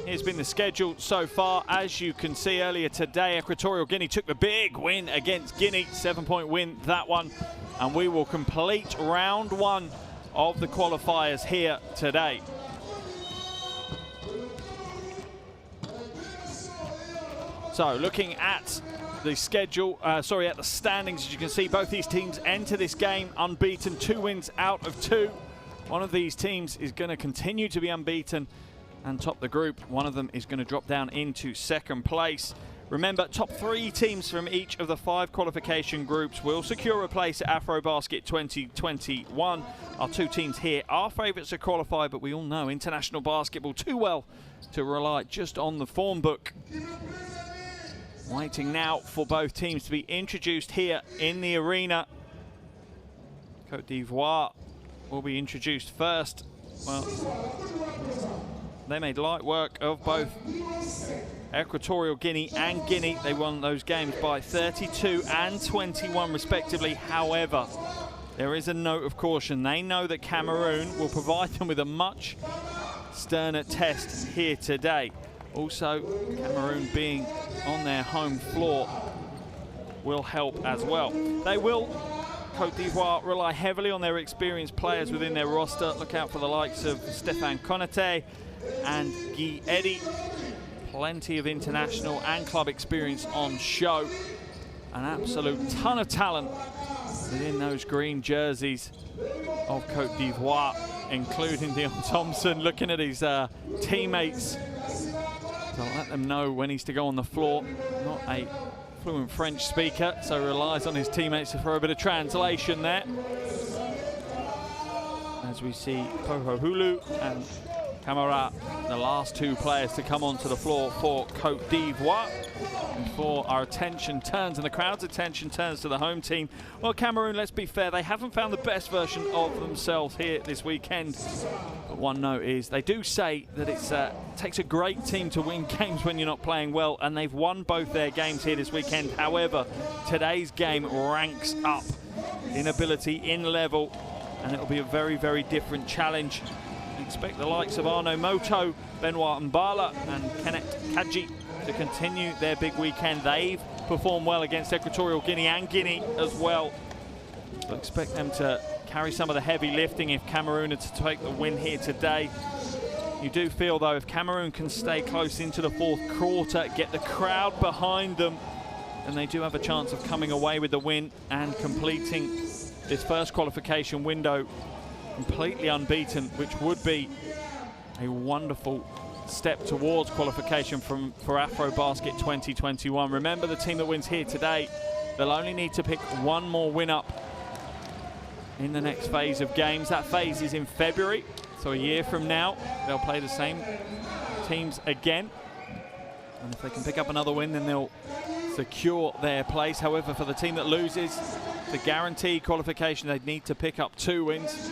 Here's been the schedule so far. As you can see earlier today, Equatorial Guinea took the big win against Guinea. 7-point win, that one. And we will complete round 1 of the qualifiers here today. So looking at the schedule, at the standings, as you can see, both these teams enter this game unbeaten, 2 wins out of 2. One of these teams is going to continue to be unbeaten and top the group. One of them is going to drop down into 2nd place. Remember, top 3 teams from each of the 5 qualification groups will secure a place at Afrobasket 2021. Our 2 teams here are favourites to qualify, but we all know international basketball too well to rely just on the form book. Waiting now for both teams to be introduced here in the arena. Côte d'Ivoire will be introduced first. Well, they made light work of both Equatorial Guinea and Guinea. They won those games by 32 and 21 respectively. However, there is a note of caution. They know that Cameroon will provide them with a much sterner test here today. Also, Cameroon being on their home floor will help as well. They will, Côte d'Ivoire, rely heavily on their experienced players within their roster. Look out for the likes of Stéphane Konaté and Guy Eddy. Plenty of international and club experience on show. An absolute ton of talent within those green jerseys of Côte d'Ivoire, including Dion Thompson, looking at his teammates. So let them know when he's to go on the floor. Not a fluent French speaker, so relies on his teammates for a bit of translation there. As we see Poho Hulu and Camara, the last 2 players to come onto the floor for Côte d'Ivoire. Before our attention turns and the crowd's attention turns to the home team. Well, Cameroon, let's be fair, they haven't found the best version of themselves here this weekend. But one note is, they do say that it takes a great team to win games when you're not playing well, and they've won both their games here this weekend. However, today's game ranks up in ability, in level, and it'll be a very, very different challenge. Expect the likes of Arnaud Moto, Benoit Mbala and Kenneth Kadji to continue their big weekend. They've performed well against Equatorial Guinea and Guinea as well. So expect them to carry some of the heavy lifting if Cameroon are to take the win here today. You do feel, though, if Cameroon can stay close into the 4th quarter, get the crowd behind them, then they do have a chance of coming away with the win and completing this first qualification window completely unbeaten, which would be a wonderful step towards qualification for Afrobasket 2021. Remember, the team that wins here today, they'll only need to pick 1 more win up in the next phase of games. That phase is in February, so a year from now they'll play the same teams again, and if they can pick up another win, then they'll secure their place. However, for the team that loses, to guarantee qualification, they'd need to pick up 2 wins.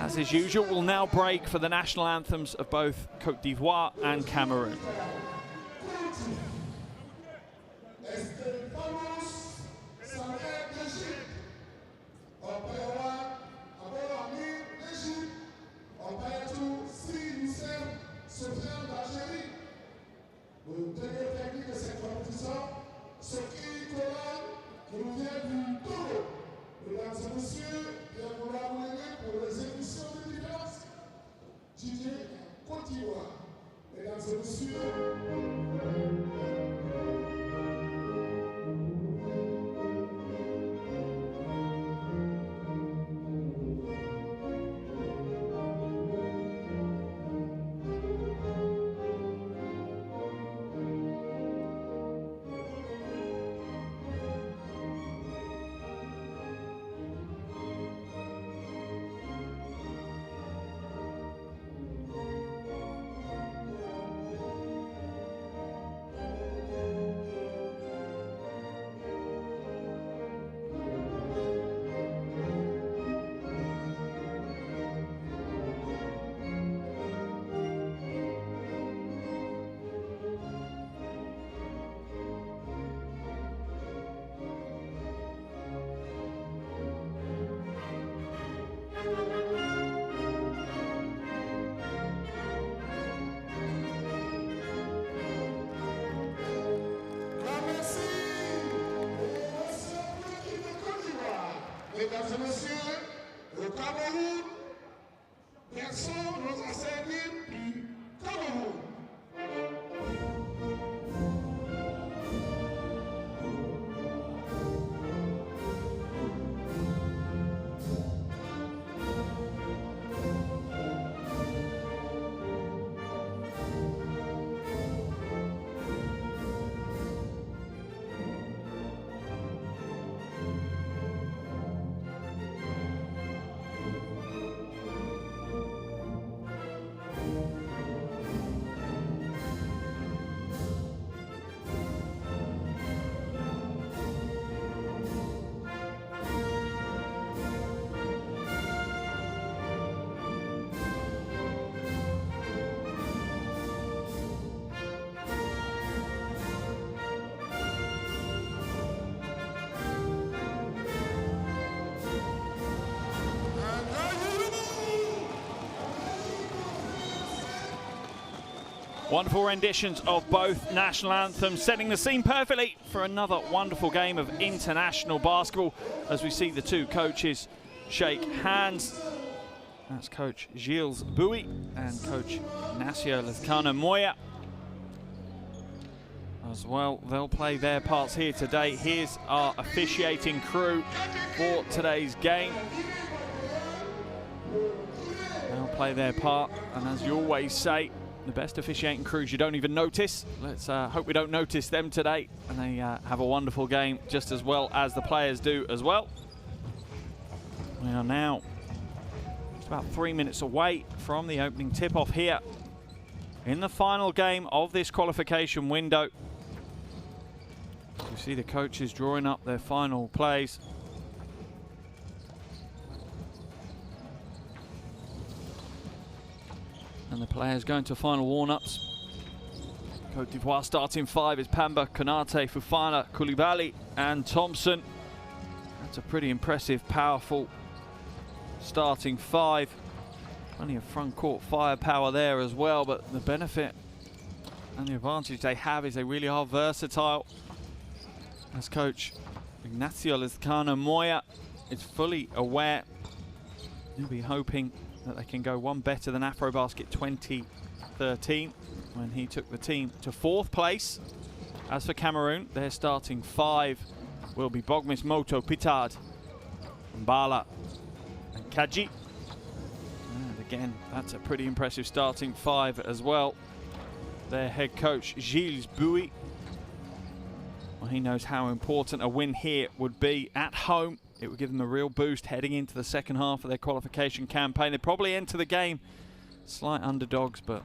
As is usual, we'll now break for the national anthems of both Côte d'Ivoire and Cameroon. Mesdames et messieurs, Wonderful renditions of both national anthems, setting the scene perfectly for another wonderful game of international basketball as we see the two coaches shake hands. That's Coach Gilles Bouy and Coach Ignacio Lezcano Moya. As well, they'll play their parts here today. Here's our officiating crew for today's game. They'll play their part, and as you always say, the best officiating crews you don't even notice. Let's hope we don't notice them today, and they have a wonderful game just as well as the players do as well. We are now just about 3 minutes away from the opening tip-off here in the final game of this qualification window. You see the coaches drawing up their final plays. And the players going to final warm-ups. Cote d'Ivoire starting five is Pamba, Konate, Fofana, Koulibaly and Thompson. That's a pretty impressive, powerful starting five. Plenty of front court firepower there as well, but the benefit and the advantage they have is they really are versatile. As Coach Ignacio Lezcano Moya is fully aware, he'll be hoping that they can go one better than Afrobasket 2013 when he took the team to 4th place. As for Cameroon, their starting five will be Bogmis, Moto, Pitard, Mbala and Kaji. And again, that's a pretty impressive starting five as well. Their head coach, Gilles Bouy, well, he knows how important a win here would be at home. It would give them a real boost heading into the second half of their qualification campaign. They probably enter the game slight underdogs, but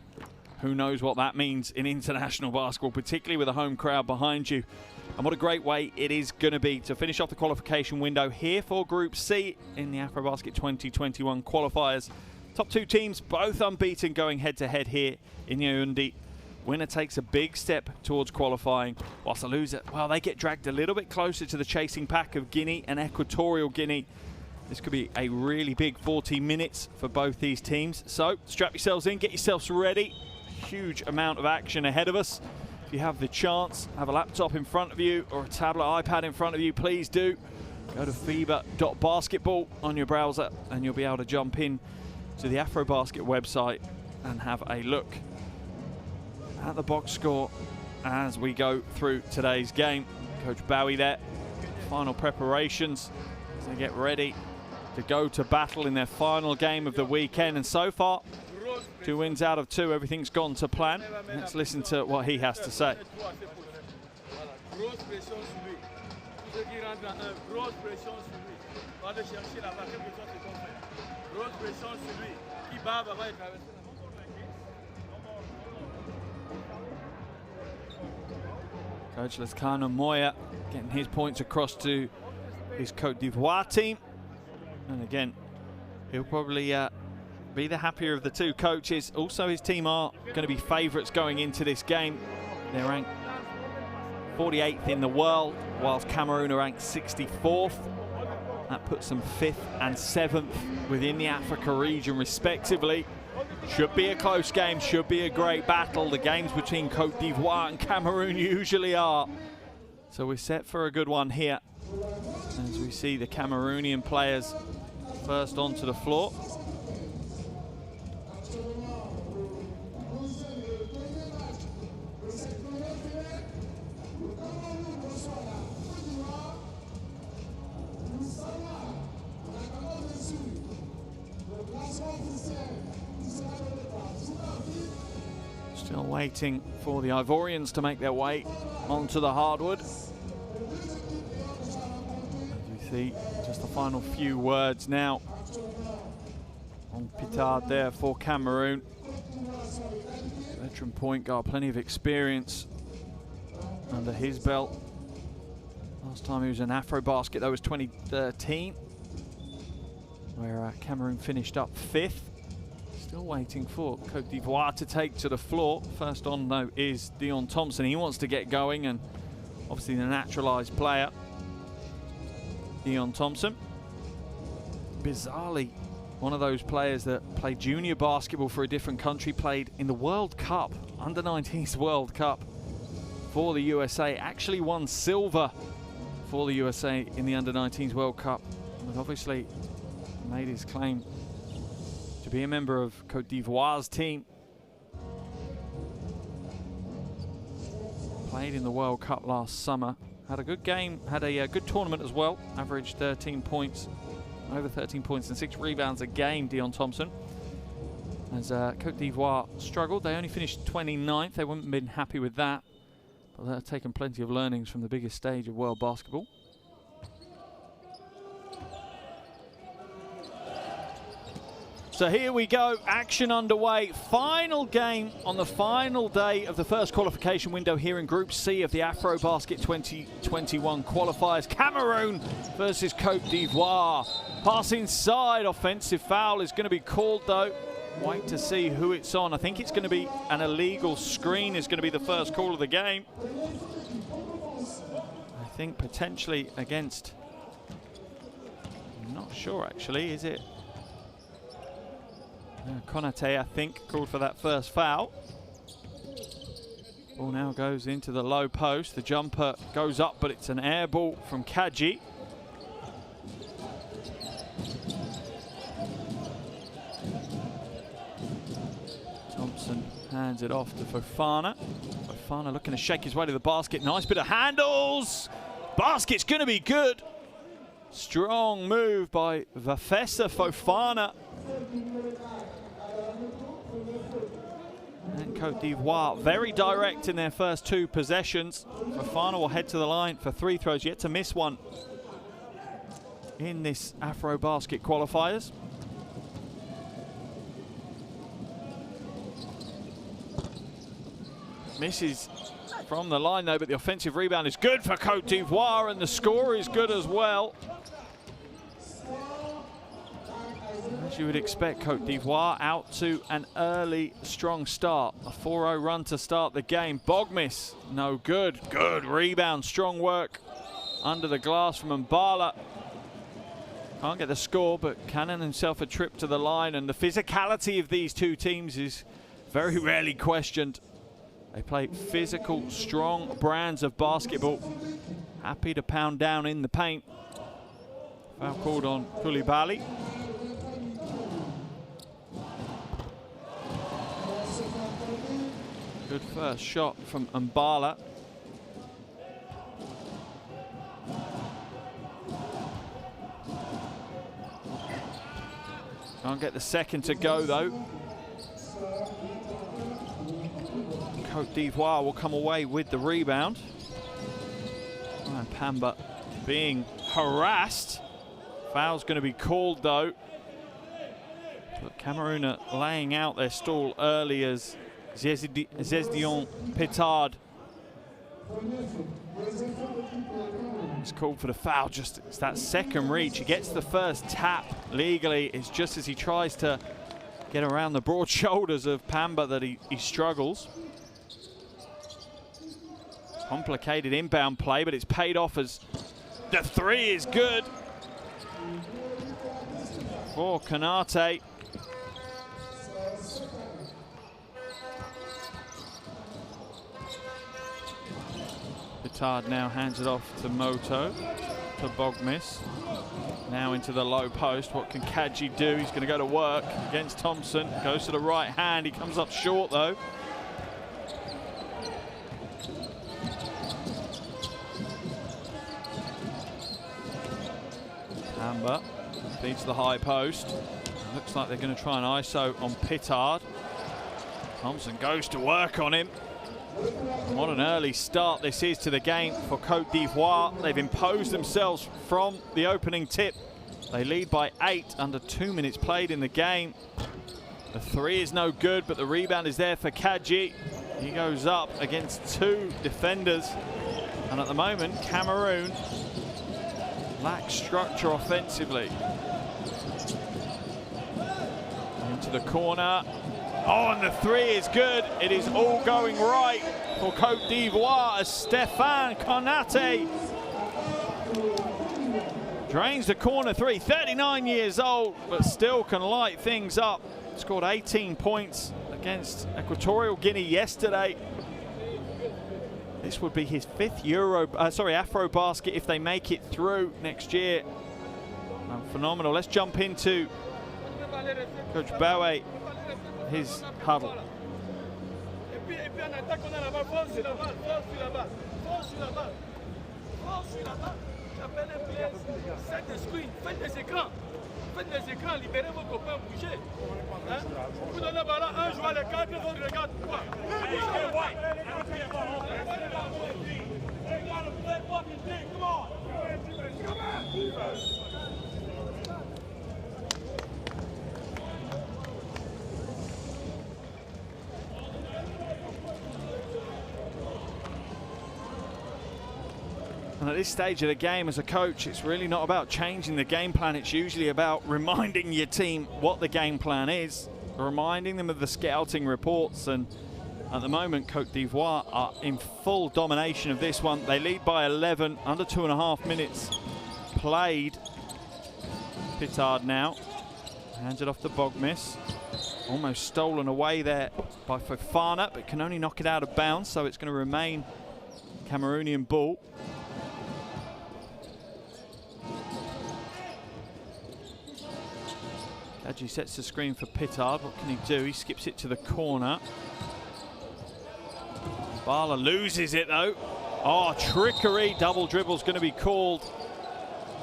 who knows what that means in international basketball, particularly with a home crowd behind you. And what a great way it is going to be to finish off the qualification window here for Group C in the Afrobasket 2021 qualifiers. Top two teams, both unbeaten, going head-to-head here in Yaoundé. Winner takes a big step towards qualifying, whilst the loser, well, they get dragged a little bit closer to the chasing pack of Guinea and Equatorial Guinea. This could be a really big 40 minutes for both these teams. So strap yourselves in, get yourselves ready. Huge amount of action ahead of us. If you have the chance, have a laptop in front of you or a tablet, iPad in front of you, please do. Go to FIBA.basketball on your browser and you'll be able to jump in to the Afrobasket website and have a look at the box score as we go through today's game. Coach Bowie there, final preparations as they get ready to go to battle in their final game of the weekend. And so far, 2 wins out of 2, everything's gone to plan. Let's listen to what he has to say. Coach Lezcano Moya getting his points across to his Cote d'Ivoire team. And again, he'll probably be the happier of the two coaches. Also, his team are going to be favourites going into this game. They're ranked 48th in the world, whilst Cameroon are ranked 64th. That puts them 5th and 7th within the Africa region, respectively. Should be a close game, should be a great battle. The games between Cote d'Ivoire and Cameroon usually are. So we're set for a good one here as we see the Cameroonian players first onto the floor. Still waiting for the Ivorians to make their way onto the hardwood. As we see, just the final few words now on Pitard there for Cameroon. Veteran point guard, plenty of experience under his belt. Last time he was in Afrobasket, that was 2013, where Cameroon finished up 5th. Still waiting for Cote d'Ivoire to take to the floor. First on, though, is Dion Thompson. He wants to get going, and obviously the naturalised player, Dion Thompson. Bizarrely, one of those players that played junior basketball for a different country, played in the World Cup, under-19s World Cup for the USA, actually won silver for the USA in the under-19s World Cup, but obviously made his claim to be a member of Cote d'Ivoire's team. Played in the World Cup last summer, had a good game, had a good tournament as well, averaged 13 points, over 13 points and 6 rebounds a game, Dion Thompson. As Cote d'Ivoire struggled, they only finished 29th, they wouldn't have been happy with that, but they've taken plenty of learnings from the biggest stage of world basketball. So here we go, action underway. Final game on the final day of the first qualification window here in Group C of the Afrobasket 2021 qualifiers. Cameroon versus Cote d'Ivoire. Pass inside, offensive foul is going to be called though. Wait to see who it's on. I think it's going to be an illegal screen is going to be the first call of the game. I think potentially against, I'm not sure actually, is it? Konate, I think, called for that first foul. Ball now goes into the low post. The jumper goes up, but it's an air ball from Kaji. Thompson hands it off to Fofana. Fofana looking to shake his way to the basket. Nice bit of handles. Basket's going to be good. Strong move by Vafessa Fofana. And Cote d'Ivoire very direct in their first 2 possessions. Fofana will head to the line for 3 throws, yet to miss one in this Afrobasket qualifiers. Misses from the line though, but the offensive rebound is good for Cote d'Ivoire and the score is good as well. As you would expect, Cote d'Ivoire out to an early, strong start. A 4-0 run to start the game. Bogmis, no good. Good rebound, strong work under the glass from Mbala. Can't get the score, but Cannon himself a trip to the line, and the physicality of these two teams is very rarely questioned. They play physical, strong brands of basketball. Happy to pound down in the paint. Foul called on Koulibaly. Good first shot from Mbala. Can't get the second to go though. Cote d'Ivoire will come away with the rebound. And Pamba being harassed. Foul's going to be called though. But Cameroon are laying out their stall early as Zesdion Petard is called for the foul. Just it's that second reach. He gets the first tap legally. It's just as he tries to get around the broad shoulders of Pamba that he struggles. Complicated inbound play, but it's paid off as the 3 is good for Konate. Petard now hands it off to Moto, to Bogmis. Now into the low post. What can Kaji do? He's going to go to work against Thompson. Goes to the right hand. He comes up short though. Amber beats the high post. Looks like they're going to try an ISO on Petard. Thompson goes to work on him. What an early start this is to the game for Cote d'Ivoire. They've imposed themselves from the opening tip. They lead by 8 under 2 minutes played in the game. The 3 is no good, but the rebound is there for Kaji. He goes up against 2 defenders. And at the moment, Cameroon lacks structure offensively. Into the corner. Oh, and the 3 is good. It is all going right for Cote d'Ivoire as Stéphane Konate Drains the corner three, 39 years old, but still can light things up. Scored 18 points against Equatorial Guinea yesterday. This would be his 5th Afrobasket if they make it through next year. Phenomenal. Let's jump into Coach Bowie, his huddle. Faites des écrans, libérez vos copains, bougez. Vous donnez le ballon, un joueur les 4, les autres regardent quoi. And at this stage of the game, as a coach, it's really not about changing the game plan. It's usually about reminding your team what the game plan is, reminding them of the scouting reports. And at the moment, Cote d'Ivoire are in full domination of this one. They lead by 11, under 2.5 minutes played. Pitard now hands it off to Bogmiss. Almost stolen away there by Fofana, but can only knock it out of bounds, so it's going to remain Cameroonian ball. Kadji sets the screen for Pitard. What can he do? He skips it to the corner. Bala loses it though. Oh, trickery. Double dribble's going to be called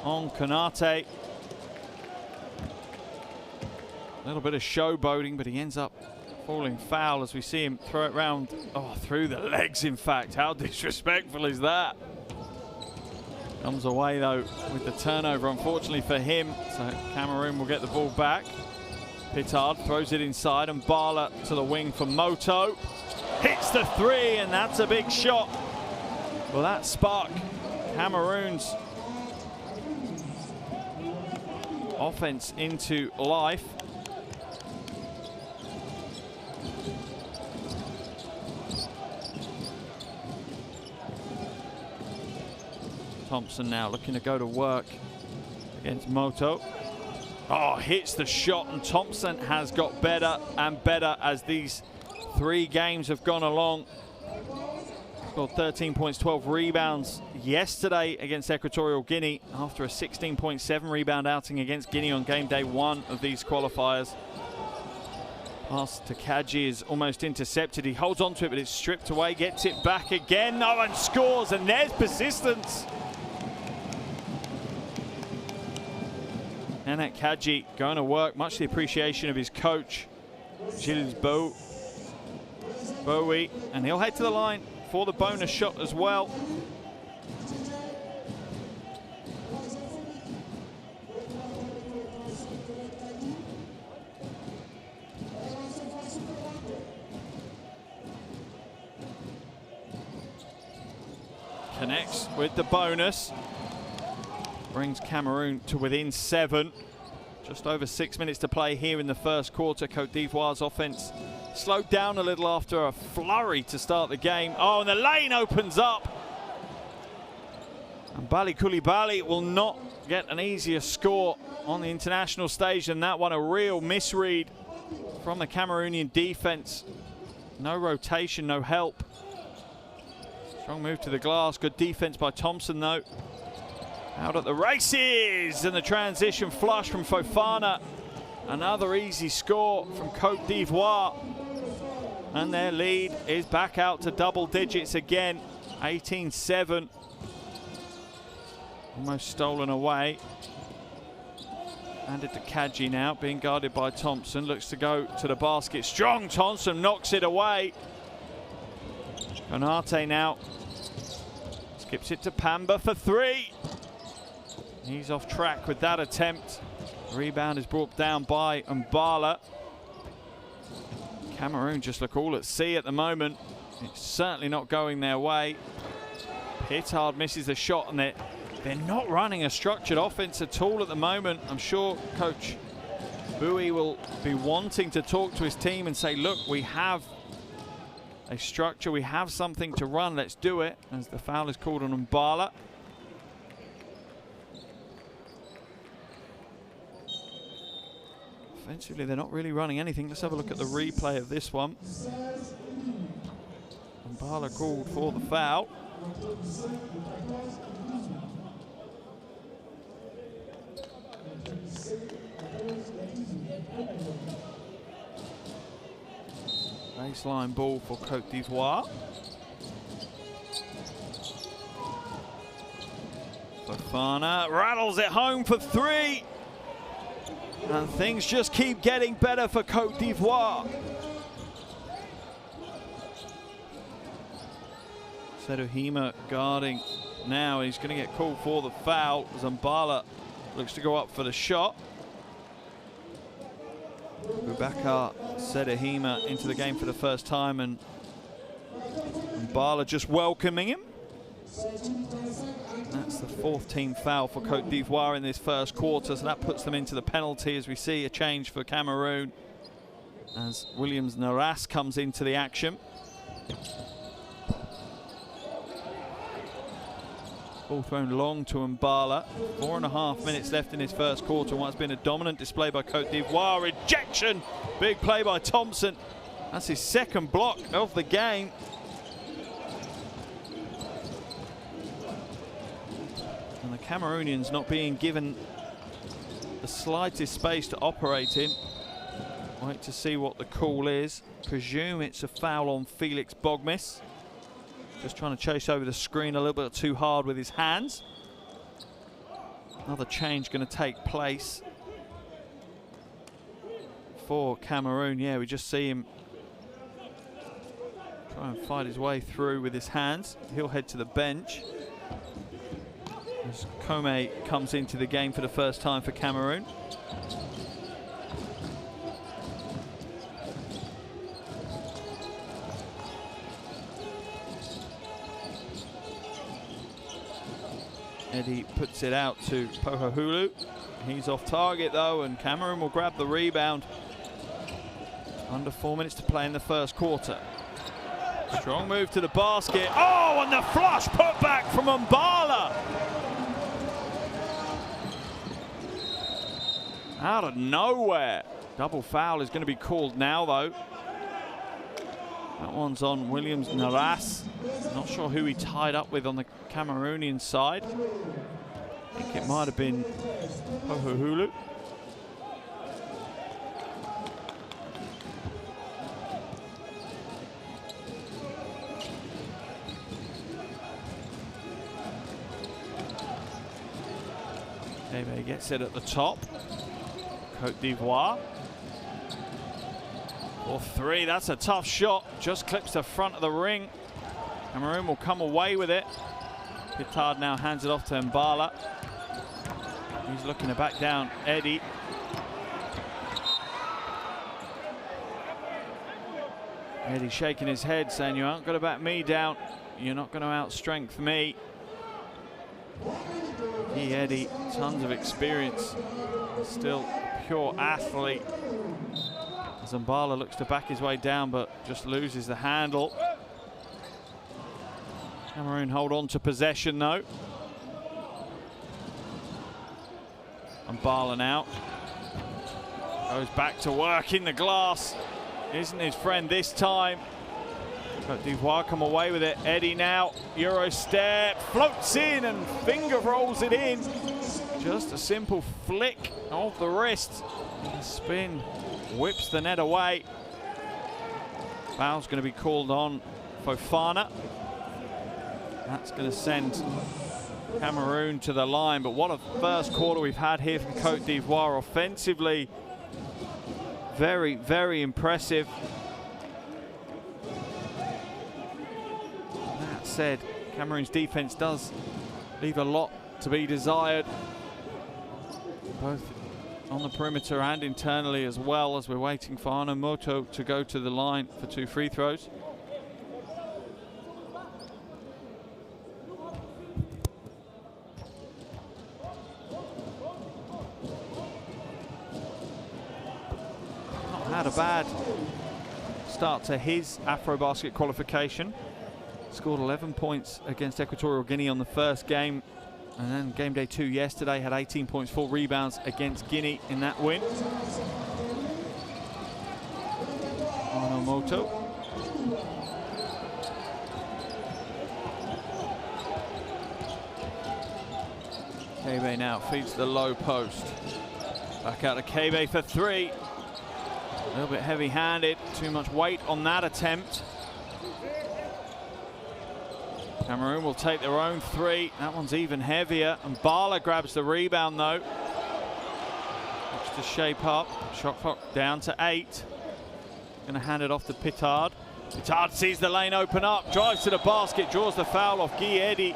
on Konate. A little bit of showboating, but he ends up falling foul as we see him throw it round. Oh, through the legs, in fact. How disrespectful is that? Comes away though with the turnover, unfortunately for him. So Cameroon will get the ball back. Pitard throws it inside, and Bala to the wing for Moto. Hits the three, and that's a big shot. Well, that spark Cameroon's offense into life. Thompson now looking to go to work against Moto. Oh, hits the shot, and Thompson has got better and better as these 3 games have gone along. Scored 13 points, 12 rebounds yesterday against Equatorial Guinea after a 16.7 rebound outing against Guinea on game day 1 of these qualifiers. Pass to Kadji is almost intercepted. He holds on to it, but it's stripped away, gets it back again. No one scores, and there's persistence. Nanet Kadji going to work, much to the appreciation of his coach, Gilles Bowie, and he'll head to the line for the bonus shot as well. Connects with the bonus. Brings Cameroon to within 7. Just over 6 minutes to play here in the first quarter. Cote d'Ivoire's offense slowed down a little after a flurry to start the game. Oh, and the lane opens up. And Bali Koulibaly will not get an easier score on the international stage than that one. A real misread from the Cameroonian defense. No rotation, no help. Strong move to the glass. Good defense by Thompson, though. Out at the races, and the transition flush from Fofana. Another easy score from Cote d'Ivoire. And their lead is back out to double digits again, 18-7. Almost stolen away. Handed to Kadji now, being guarded by Thompson. Looks to go to the basket. Strong Thompson knocks it away. Konate now skips it to Pamba for 3. He's off track with that attempt. Rebound is brought down by Mbala. Cameroon just look all at sea at the moment. It's certainly not going their way. Pitard misses the shot, and they're not running a structured offense at all at the moment. I'm sure Coach Bowie will be wanting to talk to his team and say, look, we have a structure, we have something to run, let's do it, as the foul is called on Mbala. Defensively, they're not really running anything. Let's have a look at the replay of this one. Mbala called for the foul. Baseline ball for Cote d'Ivoire. Fofana rattles it home for 3. And things just keep getting better for Cote d'Ivoire. Seduhima guarding now. He's going to get called for the foul. Zambala looks to go up for the shot. Boubacar Seduhima into the game for the first time, and Mbala just welcoming him. That's the 4th team foul for Cote d'Ivoire in this first quarter, so that puts them into the penalty as we see a change for Cameroon as Williams Naras comes into the action. Ball thrown long to Mbala. 4.5 minutes left in his first quarter. What's been a dominant display by Cote d'Ivoire. Rejection. Big play by Thompson. That's his 2nd block of the game. And the Cameroonians not being given the slightest space to operate in. Wait to see what the call is. Presume it's a foul on Felix Bogmis. Just trying to chase over the screen a little bit too hard with his hands. Another change going to take place for Cameroon. Yeah, we just see him try and fight his way through with his hands. He'll head to the bench as Kome comes into the game for the first time for Cameroon. Eddie puts it out to Pohahulu. He's off target though, and Cameroon will grab the rebound. Under 4 minutes to play in the first quarter. Strong move to the basket. Oh, and the flush put back from Mbala. Out of nowhere. Double foul is going to be called now though. That one's on Williams Naras. Not sure who he tied up with on the Cameroonian side. I think it might have been Pohahulu. Kebe gets it at the top. Cote d'Ivoire. For 3, that's a tough shot. Just clips the front of the ring. Cameroon will come away with it. Pitard now hands it off to Mbala. He's looking to back down Eddie. Eddie shaking his head, saying, you aren't going to back me down. You're not going to outstrength me. Eddie, tons of experience. Still a pure athlete. Zambala looks to back his way down, but just loses the handle. Cameroon hold on to possession though. Mbala now goes back to work in the glass. Isn't his friend this time. Cote d'Ivoire come away with it. Eddie now, Euro step, floats in and finger rolls it in. Just a simple flick of the wrist. The spin whips the net away. Foul's going to be called on Fofana. That's going to send Cameroon to the line. But what a first quarter we've had here from Cote d'Ivoire. Offensively, very, very impressive. That said, Cameroon's defense does leave a lot to be desired, both on the perimeter and internally as well, as we're waiting for Anamoto to go to the line for 2 free throws. Not had a bad start to his Afrobasket qualification. Scored 11 points against Equatorial Guinea on the first game. And then game day 2 yesterday, had 18 points, 4 rebounds against Guinea in that win. Yamamoto. Kebe now feeds the low post. Back out to Kebe for three. A little bit heavy-handed, too much weight on that attempt. Cameroon will take their own three. That one's even heavier. And Bala grabs the rebound though. Looks to shape up. Shot clock down to 8. Gonna hand it off to Pitard. Pitard sees the lane open up, drives to the basket, draws the foul off Guy Eddy.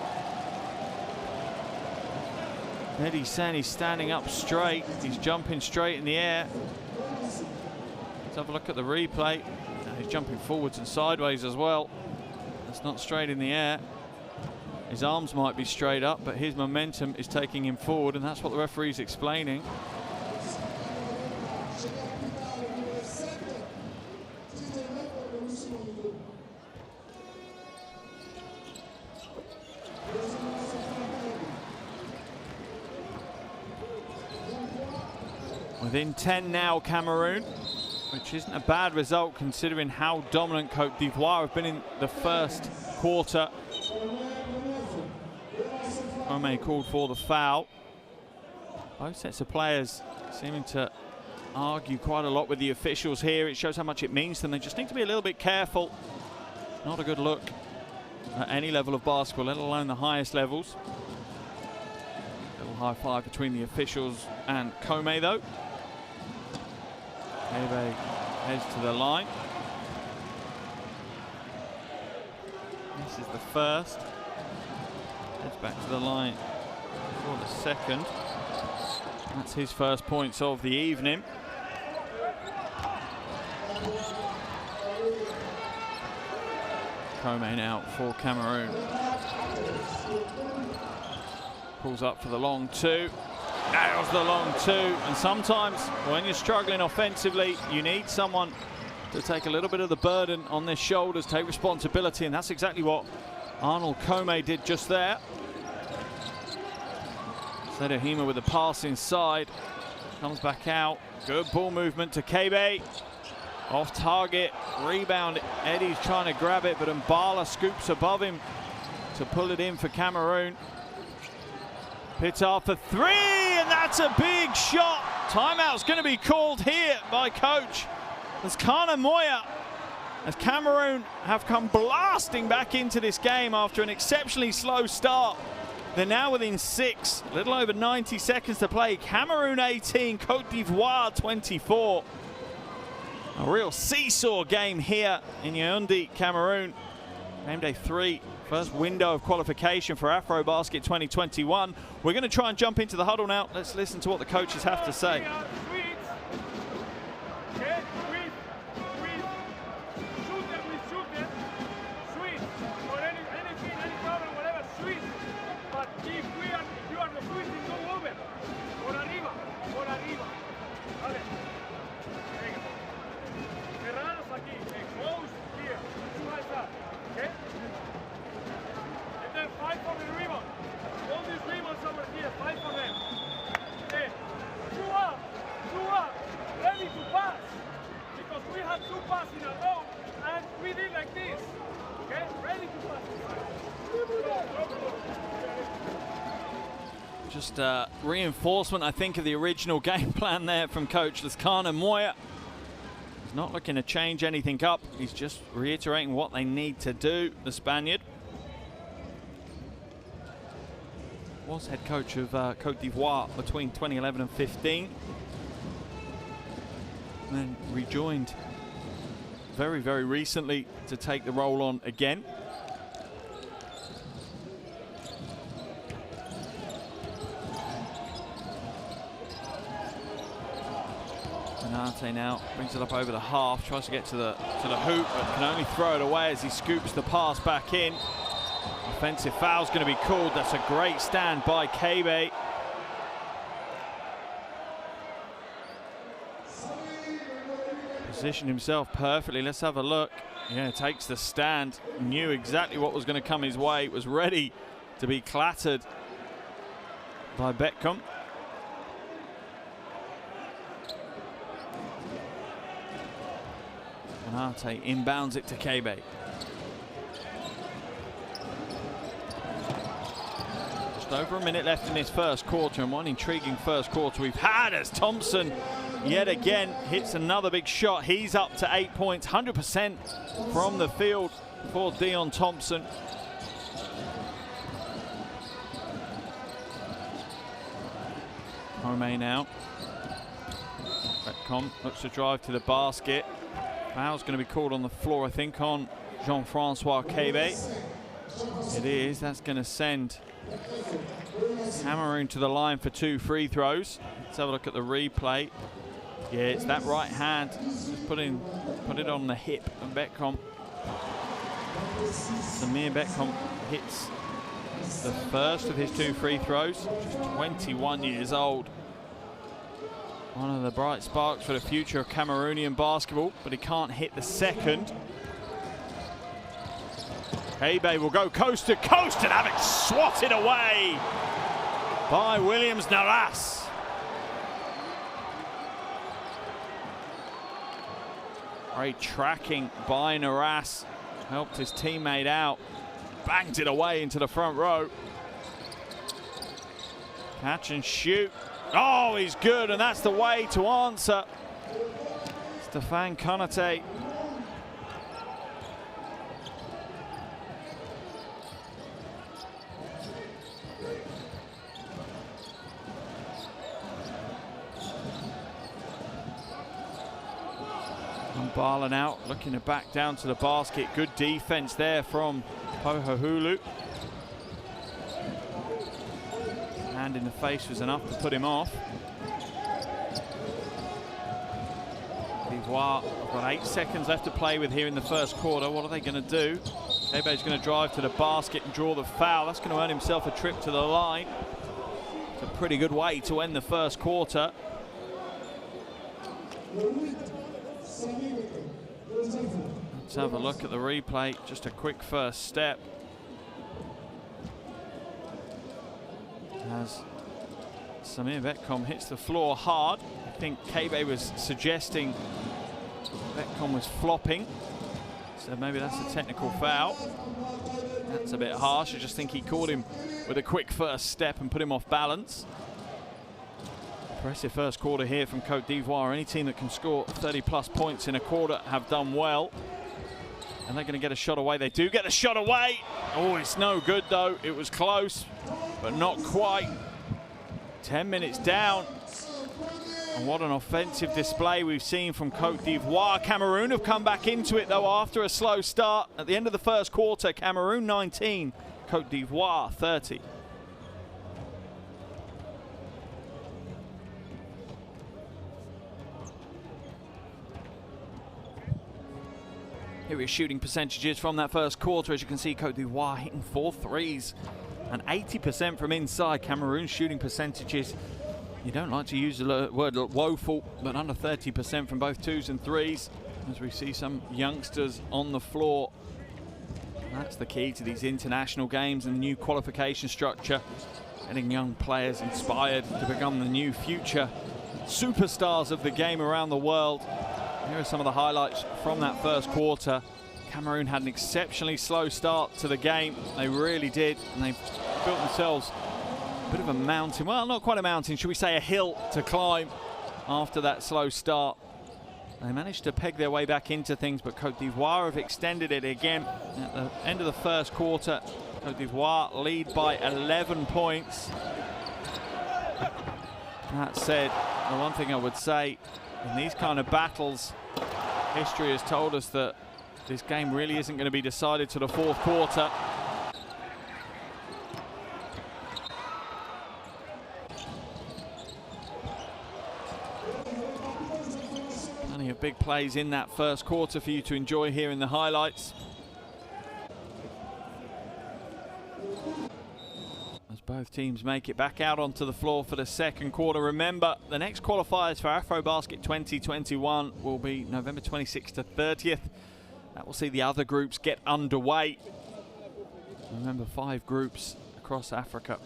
Eddy's saying he's standing up straight. He's jumping straight in the air. Let's have a look at the replay. He's jumping forwards and sideways as well. That's not straight in the air. His arms might be straight up, but his momentum is taking him forward, and that's what the referee's explaining. Within 10 now, Cameroon, which isn't a bad result considering how dominant Cote d'Ivoire have been in the first quarter. Ome called for the foul. Both sets of players seeming to argue quite a lot with the officials here. It shows how much it means to them. They just need to be a little bit careful. Not a good look at any level of basketball, let alone the highest levels. Little high five between the officials and Kome though. Kebe heads to the line. This is the first. Heads back to the line for the second. That's his first points of the evening. Kome now for Cameroon. Pulls up for the long two. Nails the long two. And sometimes when you're struggling offensively, you need someone to take a little bit of the burden on their shoulders, take responsibility, and that's exactly what Arnold Kome did just there. Sedahima with the pass inside. Comes back out. Good ball movement to Kebe. Off target. Rebound. Eddie's trying to grab it, but Mbala scoops above him to pull it in for Cameroon. Pitard for three, and that's a big shot. Timeout's going to be called here by coach Laskana Moya, as Cameroon have come blasting back into this game after an exceptionally slow start. They're now within 6, a little over 90 seconds to play. Cameroon 18, Cote d'Ivoire 24. A real seesaw game here in Yaoundé, Cameroon. Game day 3, first window of qualification for Afrobasket 2021. We're going to try and jump into the huddle now. Let's listen to what the coaches have to say. Just reinforcement, I think, of the original game plan there from coach Laskana Moya. He's not looking to change anything up. He's just reiterating what they need to do, the Spaniard. Was head coach of Cote d'Ivoire between 2011 and 15. And then rejoined very, very recently to take the role on again. Nate now brings it up over the half, tries to get to the hoop, but can only throw it away as he scoops the pass back in. Offensive foul's going to be called. That's a great stand by Kebe. Positioned himself perfectly. Let's have a look. Yeah, takes the stand. Knew exactly what was going to come his way. Was ready to be clattered by Beckham. Konate inbounds it to Kebe. Just over a minute left in this first quarter, and one intriguing first quarter we've had as Thompson yet again hits another big shot. He's up to 8 points, 100% from the field for Dion Thompson. Home now. Betcom looks to drive to the basket. Foul's going to be called on the floor, I think, on Jean-Francois Kebe. It is. That's going to send Cameroon to the line for 2 free throws. Let's have a look at the replay. Yeah, it's that right hand. Just put it on the hip of Betcom. Samir Betcom hits the first of his 2 free throws. Just 21 years old. One of the bright sparks for the future of Cameroonian basketball, but he can't hit the second. Kebe will go coast to coast and have it swatted away by Williams Naras. Great tracking by Naras. Helped his teammate out. Banged it away into the front row. Catch and shoot. Oh, he's good, and that's the way to answer. Stéphane Konate. And Barlin out, looking to back down to the basket. Good defense there from Pohohulu. Hand in the face was enough to put him off. D'Ivoire have got 8 seconds left to play with here in the first quarter. What are they going to do? Kebe's going to drive to the basket and draw the foul. That's going to earn himself a trip to the line. It's a pretty good way to end the first quarter. Let's have a look at the replay. Just a quick first step. As Samir Betcom hits the floor hard. I think Kebe was suggesting Betcom was flopping, so maybe that's a technical foul. That's a bit harsh. I just think he caught him with a quick first step and put him off balance. Impressive first quarter here from Cote d'Ivoire. Any team that can score 30+ points in a quarter have done well. And they're going to get a shot away. They do get the shot away. Oh, it's no good though. It was close, but not quite. 10 minutes down. And what an offensive display we've seen from Cote d'Ivoire. Cameroon have come back into it though after a slow start. At the end of the first quarter, Cameroon 19, Cote d'Ivoire 30. Here is shooting percentages from that first quarter. As you can see, Cote d'Ivoire hitting 4 threes and 80% from inside. Cameroon's shooting percentages, you don't like to use the word woeful, but under 30% from both 2s and 3s. As we see some youngsters on the floor. That's the key to these international games and the new qualification structure. Getting young players inspired to become the new future superstars of the game around the world. Here are some of the highlights from that first quarter. Cameroon had an exceptionally slow start to the game. They really did, and they built themselves a bit of a mountain. Well, not quite a mountain, should we say a hill to climb after that slow start. They managed to peg their way back into things, but Cote d'Ivoire have extended it again. At the end of the first quarter, Cote d'Ivoire lead by 11 points. That said, the one thing I would say, in these kind of battles, history has told us that this game really isn't going to be decided to the fourth quarter. Plenty of big plays in that first quarter for you to enjoy here in the highlights. Both teams make it back out onto the floor for the second quarter. Remember, the next qualifiers for Afrobasket 2021 will be November 26th to 30th. That will see the other groups get underway. Remember, 5 groups across Africa.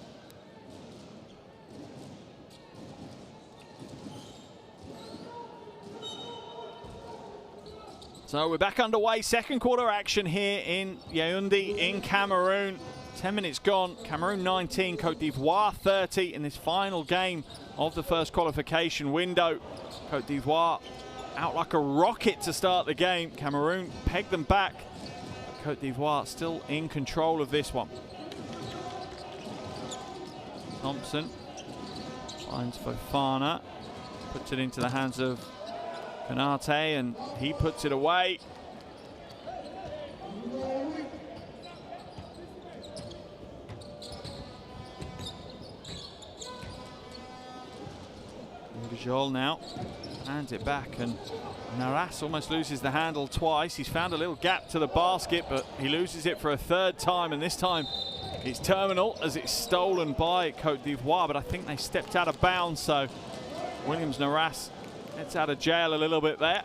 So we're back underway, second quarter action here in Yaoundé in Cameroon. 10 minutes gone, Cameroon 19, Cote d'Ivoire 30 in this final game of the first qualification window. Cote d'Ivoire out like a rocket to start the game. Cameroon pegged them back. Cote d'Ivoire still in control of this one. Thompson finds Fofana, puts it into the hands of Konate, and he puts it away. Joel now hands it back, and Naras almost loses the handle twice. He's found a little gap to the basket, but he loses it for a third time, and this time it's terminal as it's stolen by Cote d'Ivoire, but I think they stepped out of bounds, so Williams Naras gets out of jail a little bit there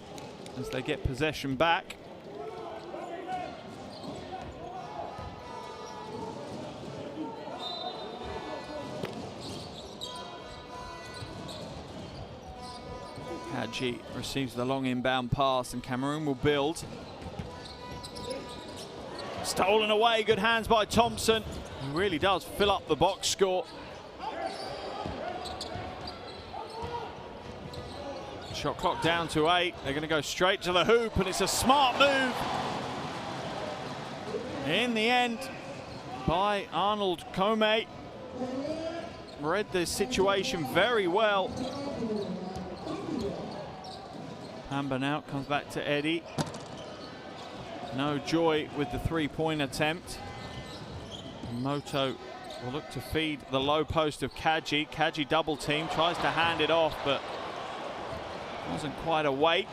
as they get possession back. Hadji receives the long inbound pass, and Cameroon will build. Stolen away, good hands by Thompson. He really does fill up the box score. Shot clock down to 8. They're going to go straight to the hoop, and it's a smart move in the end by Arnold Kome. Read the situation very well. Amber now comes back to Eddie. No joy with the three-point attempt. Moto will look to feed the low post of Kadji. Kadji double team, tries to hand it off, but wasn't quite awake.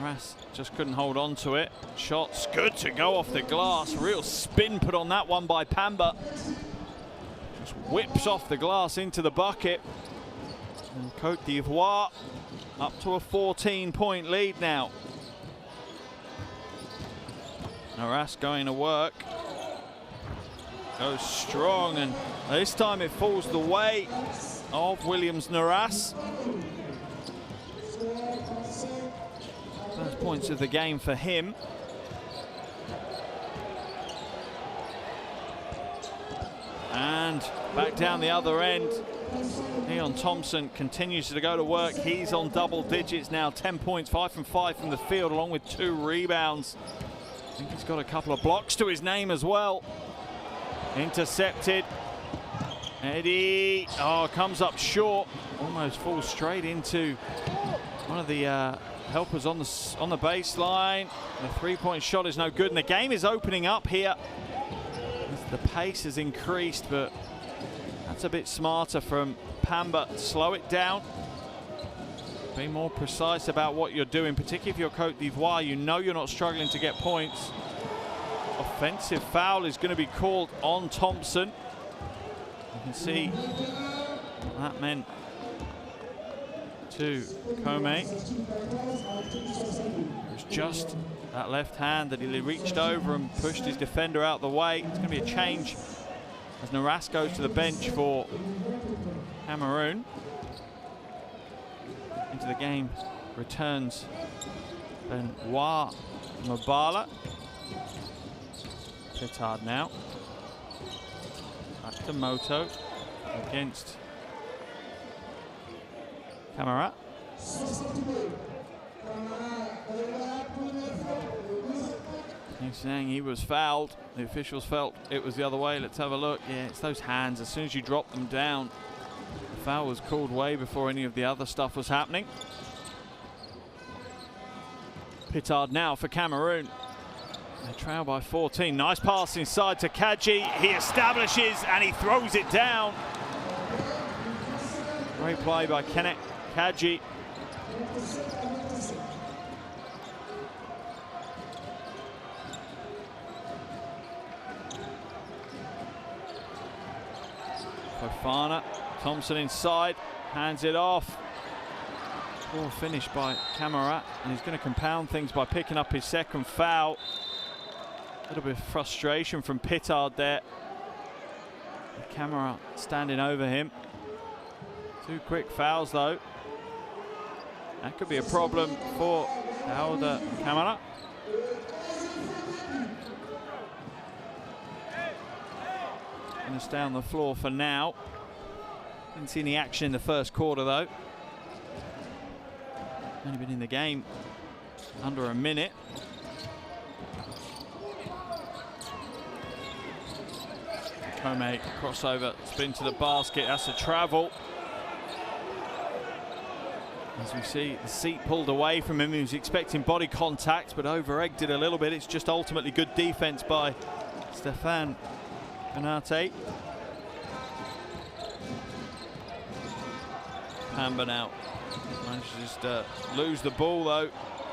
Naras just couldn't hold on to it. Shots good to go off the glass. Real spin put on that one by Pamba. Just whips off the glass into the bucket. And Cote d'Ivoire up to a 14-point lead now. Naras going to work. Goes strong, and this time it falls the way of Williams Naras. First points of the game for him. And back down the other end. Leon Thompson continues to go to work. He's on double digits now, 10 points, 5 from 5 from the field, along with 2 rebounds. I think he's got a couple of blocks to his name as well. Intercepted. Eddie, comes up short. Almost falls straight into one of the helpers on the baseline. The three-point shot is no good, and the game is opening up here. The pace has increased, but that's a bit smarter from Pamba. Slow it down. Be more precise about what you're doing, particularly if you're Cote d'Ivoire. You know you're not struggling to get points. Offensive foul is going to be called on Thompson. You can see that meant to Kome. It was just that left hand that he reached over and pushed his defender out the way. It's going to be a change as Naras goes to the bench for Cameroon. Into the game returns Benoit Mabala. Petard now. Back to Moto against Camara. He's saying he was fouled. The officials felt it was the other way. Let's have a look. Yeah, it's those hands. As soon as you drop them down, the foul was called way before any of the other stuff was happening. Petard now for Cameroon. They trail by 14. Nice pass inside to Kadji. He establishes and he throws it down. Great play by Kenneth Kadji. Fofana, Thompson inside, hands it off. Poor finish by Camara, and he's going to compound things by picking up his second foul. A little bit of frustration from Petard there. Camara standing over him. 2 quick fouls though. That could be a problem for Now the camera. Going to stay on the floor for now. Didn't see any action in the first quarter though. Only been in the game under a minute. Cote crossover, spin to the basket, that's a travel. As we see, the seat pulled away from him. He was expecting body contact, but over-egged it a little bit. It's just ultimately good defense by Stefan Konate. Pamba now manages to just lose the ball though,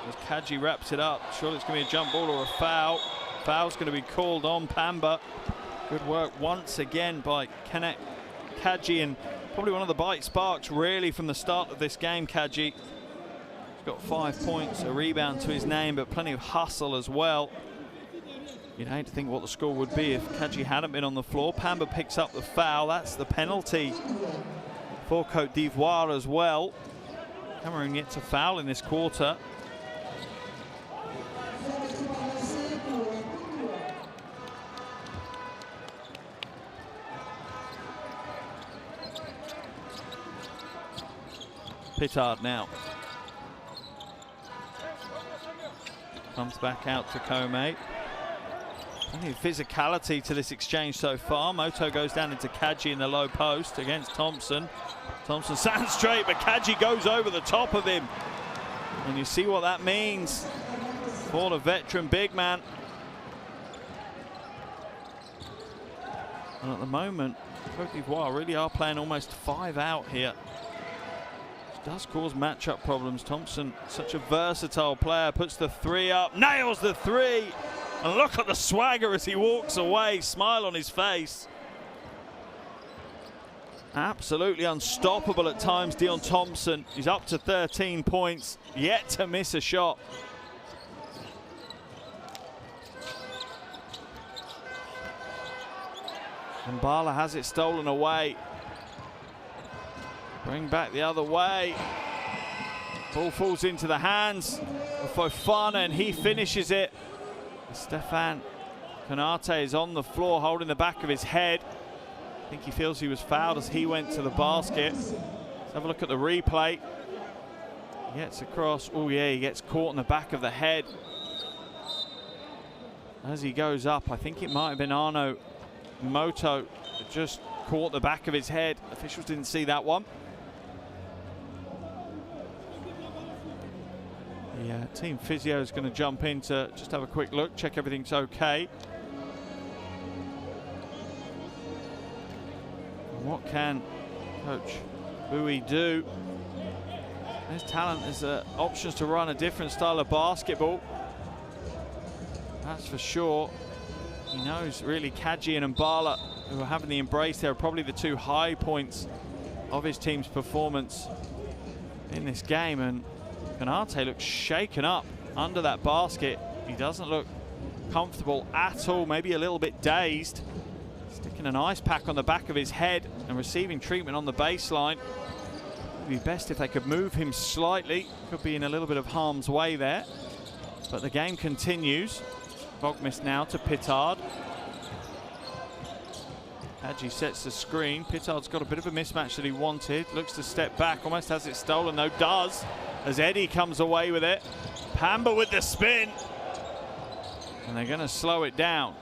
as Kadji wraps it up. Surely it's going to be a jump ball or a foul. Foul's going to be called on Pamba. Good work once again by Kadji, and probably one of the bright sparks really from the start of this game. Kadji, he's got 5 points, a rebound to his name, but plenty of hustle as well. You'd hate to think what the score would be if Kadji hadn't been on the floor. Pamba picks up the foul. That's the penalty for Cote d'Ivoire as well. Cameroon gets a foul in this quarter. Pittard now. Comes back out to Cote. Plenty of physicality to this exchange so far. Moto goes down into Kadji in the low post against Thompson. Thompson stands straight, but Kadji goes over the top of him. And you see what that means for the veteran big man. And at the moment, Cote d'Ivoire really are playing almost 5 out here. Which does cause matchup problems. Thompson, such a versatile player, puts the 3 up, nails the 3. And look at the swagger as he walks away, smile on his face. Absolutely unstoppable at times, Dion Thompson. He's up to 13 points, yet to miss a shot. And Mbala has it stolen away. Bring back the other way. Ball falls into the hands of Fofana and he finishes it. Stefan Konate is on the floor holding the back of his head. I think he feels he was fouled as he went to the basket. Let's have a look at the replay. He gets across. Oh yeah, he gets caught in the back of the head. As he goes up, I think it might have been Arno Moto that just caught the back of his head. Officials didn't see that one. Yeah, team physio is going to jump in to just have a quick look, check everything's okay. And what can Coach Bowie do? There's talent, there's options to run a different style of basketball. That's for sure. He knows really Kadji and Mbala, who are having the embrace there, are probably the 2 high points of his team's performance in this game. And Konate looks shaken up under that basket. He doesn't look comfortable at all, maybe a little bit dazed. Sticking an ice pack on the back of his head and receiving treatment on the baseline. It'd be best if they could move him slightly. Could be in a little bit of harm's way there. But the game continues. Bogmis now to Pittard. Kadji sets the screen. Pittard's got a bit of a mismatch that he wanted. Looks to step back, almost has it stolen though, does. As Eddie comes away with it. Pamba with the spin. And they're going to slow it down.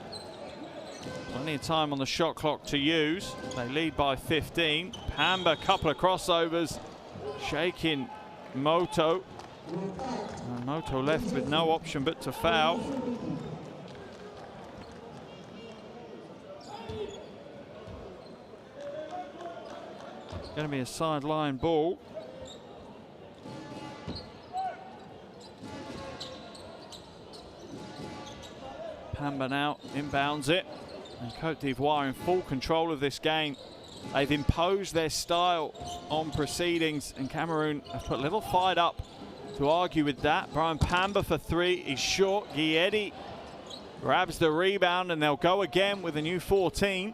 Plenty of time on the shot clock to use. They lead by 15. Pamba, couple of crossovers. Shaking Moto. And Moto left with no option but to foul. It's going to be a sideline ball. Pamba now inbounds it, and Cote d'Ivoire in full control of this game. They've imposed their style on proceedings, and Cameroon have put a little fight up to argue with that. Brian Pamba for 3, he's short. Guiedi grabs the rebound, and they'll go again with a new 14.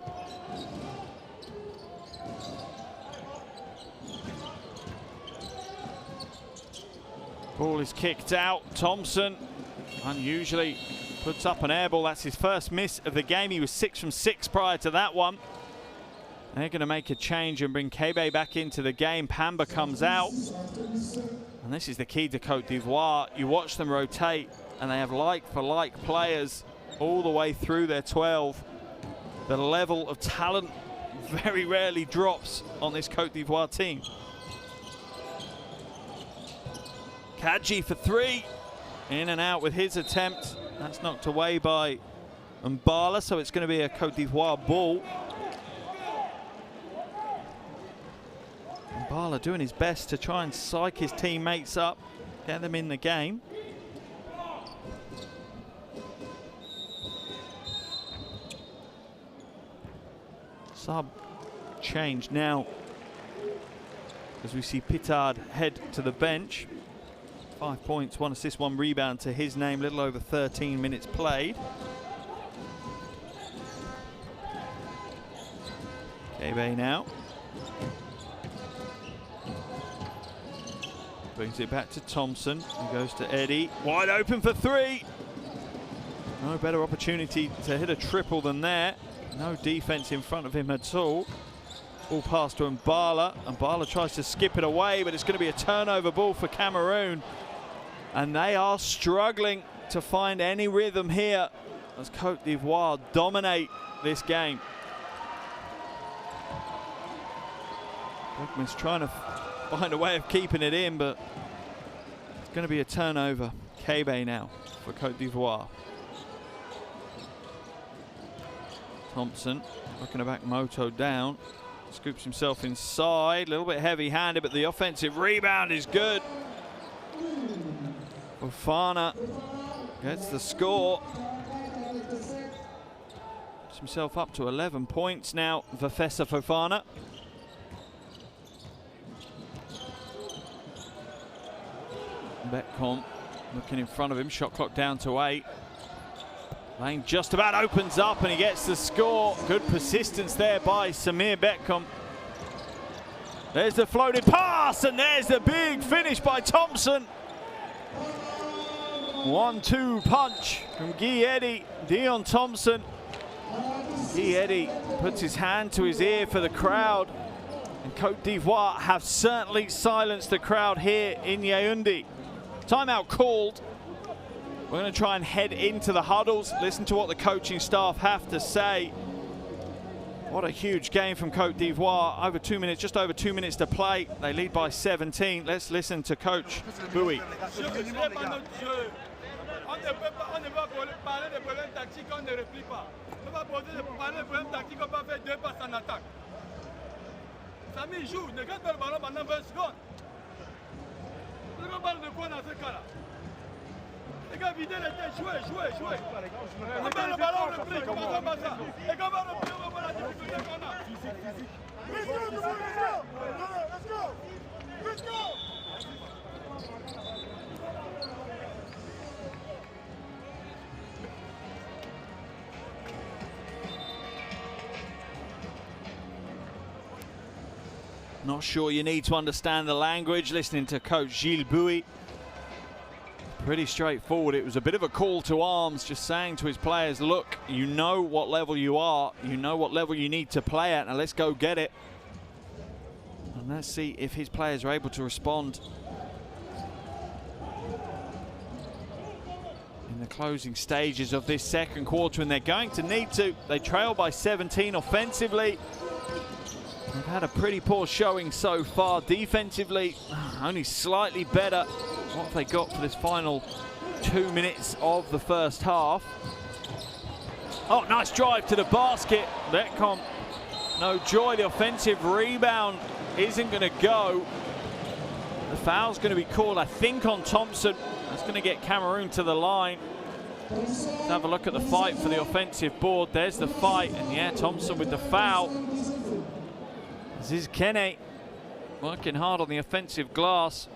Ball is kicked out. Thompson unusually puts up an air ball. That's his first miss of the game. He was 6 from 6 prior to that one. They're going to make a change and bring Kebe back into the game. Pamba comes out. And this is the key to Cote d'Ivoire. You watch them rotate, and they have like-for-like players all the way through their 12. The level of talent very rarely drops on this Cote d'Ivoire team. Kadji for 3. In and out with his attempt. That's knocked away by Mbala, so it's going to be a Cote d'Ivoire ball. Mbala doing his best to try and psych his teammates up, get them in the game. Sub change now as we see Pitard head to the bench. 5 points, 1 assist, 1 rebound to his name, little over 13 minutes played. Kebe now. Brings it back to Thompson. He goes to Eddie. Wide open for 3. No better opportunity to hit a triple than there. No defense in front of him at all. Ball pass to Mbala. Mbala tries to skip it away, but it's going to be a turnover ball for Cameroon. And they are struggling to find any rhythm here as Cote d'Ivoire dominate this game. Bookman's trying to find a way of keeping it in, but it's going to be a turnover. Kebe now for Cote d'Ivoire. Thompson looking to back Moto down. Scoops himself inside. A little bit heavy-handed, but the offensive rebound is good. Fofana gets the score. Puts himself up to 11 points now, Vafessa Fofana. Betcom looking in front of him, shot clock down to 8. Lane just about opens up and he gets the score. Good persistence there by Samir Betcom. There's the floated pass and there's the big finish by Thompson. 1-2 punch from Guy Eddy, Dion Thompson. Guy Eddy puts his hand to his ear for the crowd. And Cote d'Ivoire have certainly silenced the crowd here in Yaoundé. Timeout called. We're going to try and head into the huddles, listen to what the coaching staff have to say. What a huge game from Cote d'Ivoire. Over 2 minutes, just over 2 minutes to play. They lead by 17. Let's listen to Coach Boui. On ne peut pas parler des problèmes tactiques quand on ne réplique pas. On ne peut pas parler des problèmes tactiques quand on va faire 2 passes en attaque. Samy joue, ne garde pas le ballon pendant 20 secondes. On parle de quoi dans ce cas-là? Les gars, videz les têtes, jouez. On perd le ballon, on replie, comment ça passe ça? Et quand on va replier, on va voir la difficulté qu'on a. Let's go! Not sure you need to understand the language, listening to Coach Gilles Boui. Pretty straightforward. It was a bit of a call to arms, just saying to his players, look, you know what level you are, you know what level you need to play at, now let's go get it. And let's see if his players are able to respond in the closing stages of this second quarter, and they're going to need to. They trail by 17 offensively. They've had a pretty poor showing so far. Defensively, only slightly better. What have they got for this final 2 minutes of the first half? Oh, nice drive to the basket. Betcom, no joy. The offensive rebound isn't going to go. The foul's going to be called, I think, on Thompson. That's going to get Cameroon to the line. Let's have a look at the fight for the offensive board. There's the fight, and yeah, Thompson with the foul. This is Kene working hard on the offensive glass.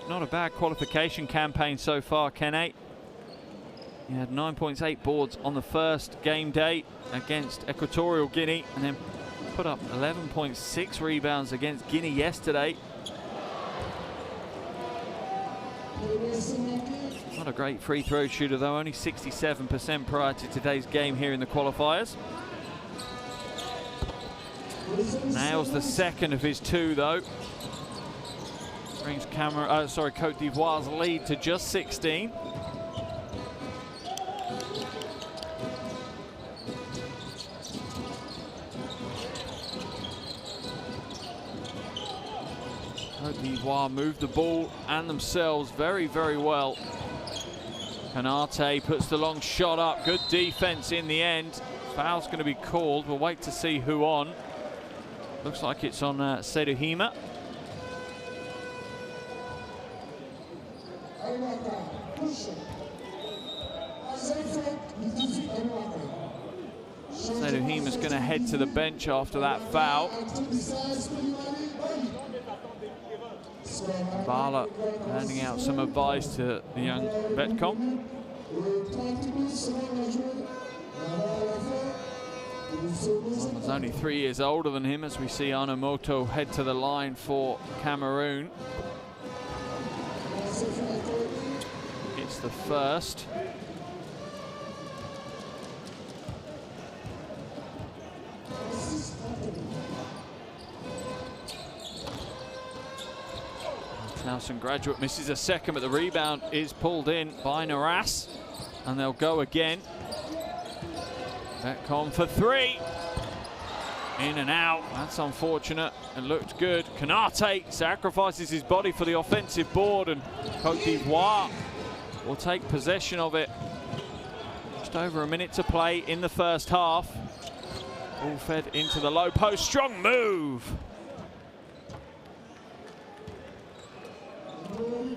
Not a bad qualification campaign so far, Kene. He had 9.8 boards on the first game day against Equatorial Guinea, and then put up 11.6 rebounds against Guinea yesterday. Not a great free throw shooter though, only 67% prior to today's game here in the qualifiers. Nails the second of his two though. Brings Cote d'Ivoire's lead to just 16. Cote d'Ivoire moved the ball and themselves very, very well. Canate puts the long shot up. Good defense in the end. Foul's going to be called. We'll wait to see who on. Looks like it's on Seduhima. Seduhima's going to head to the bench after that foul. Bala handing out some advice to the young Betcom. He's only 3 years older than him, as we see Anamoto head to the line for Cameroon. It's the first. Towson graduate misses a second, but the rebound is pulled in by Naras, and they'll go again. Betcom for three. In and out. That's unfortunate. It looked good. Canate sacrifices his body for the offensive board, and Cote d'Ivoire will take possession of it. Just over a minute to play in the first half. Ball fed into the low post. Strong move.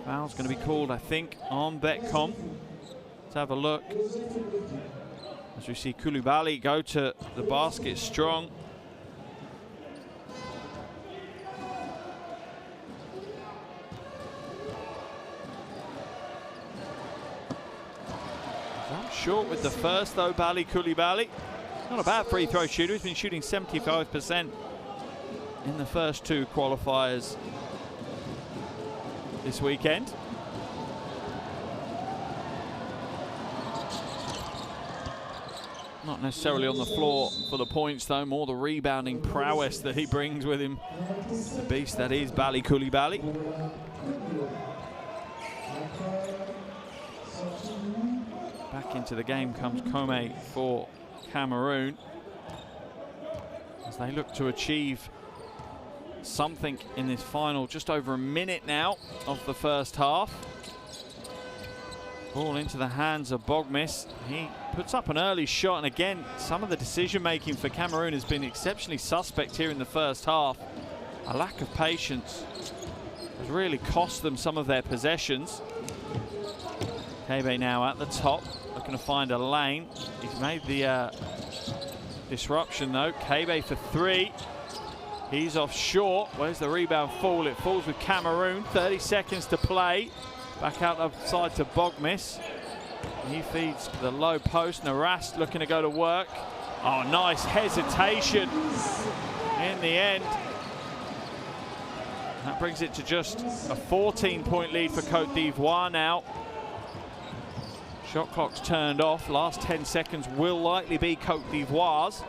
Foul's going to be called, I think, on Betcom. Let's have a look. As we see Koulibaly go to the basket strong. Short with the first though, Koulibaly. Not a bad free throw shooter. He's been shooting 75% in the first two qualifiers this weekend. Not necessarily on the floor for the points though, more the rebounding prowess that he brings with him. The beast that is Koulibaly. Back into the game comes Kome for Cameroon, as they look to achieve something in this final. Just over a minute now of the first half. Ball into the hands of Bogmis. He puts up an early shot, and again, some of the decision making for Cameroon has been exceptionally suspect here in the first half. A lack of patience has really cost them some of their possessions. Kebe now at the top, looking to find a lane. He's made the disruption though. Kebe for three. He's off short. Where's the rebound fall? It falls with Cameroon. 30 seconds to play. Back out outside to Bogmis. He feeds the low post. Naras looking to go to work. Oh, nice hesitation in the end. That brings it to just a 14-point lead for Cote d'Ivoire now. Shot clock's turned off. Last 10 seconds will likely be Cote d'Ivoire's.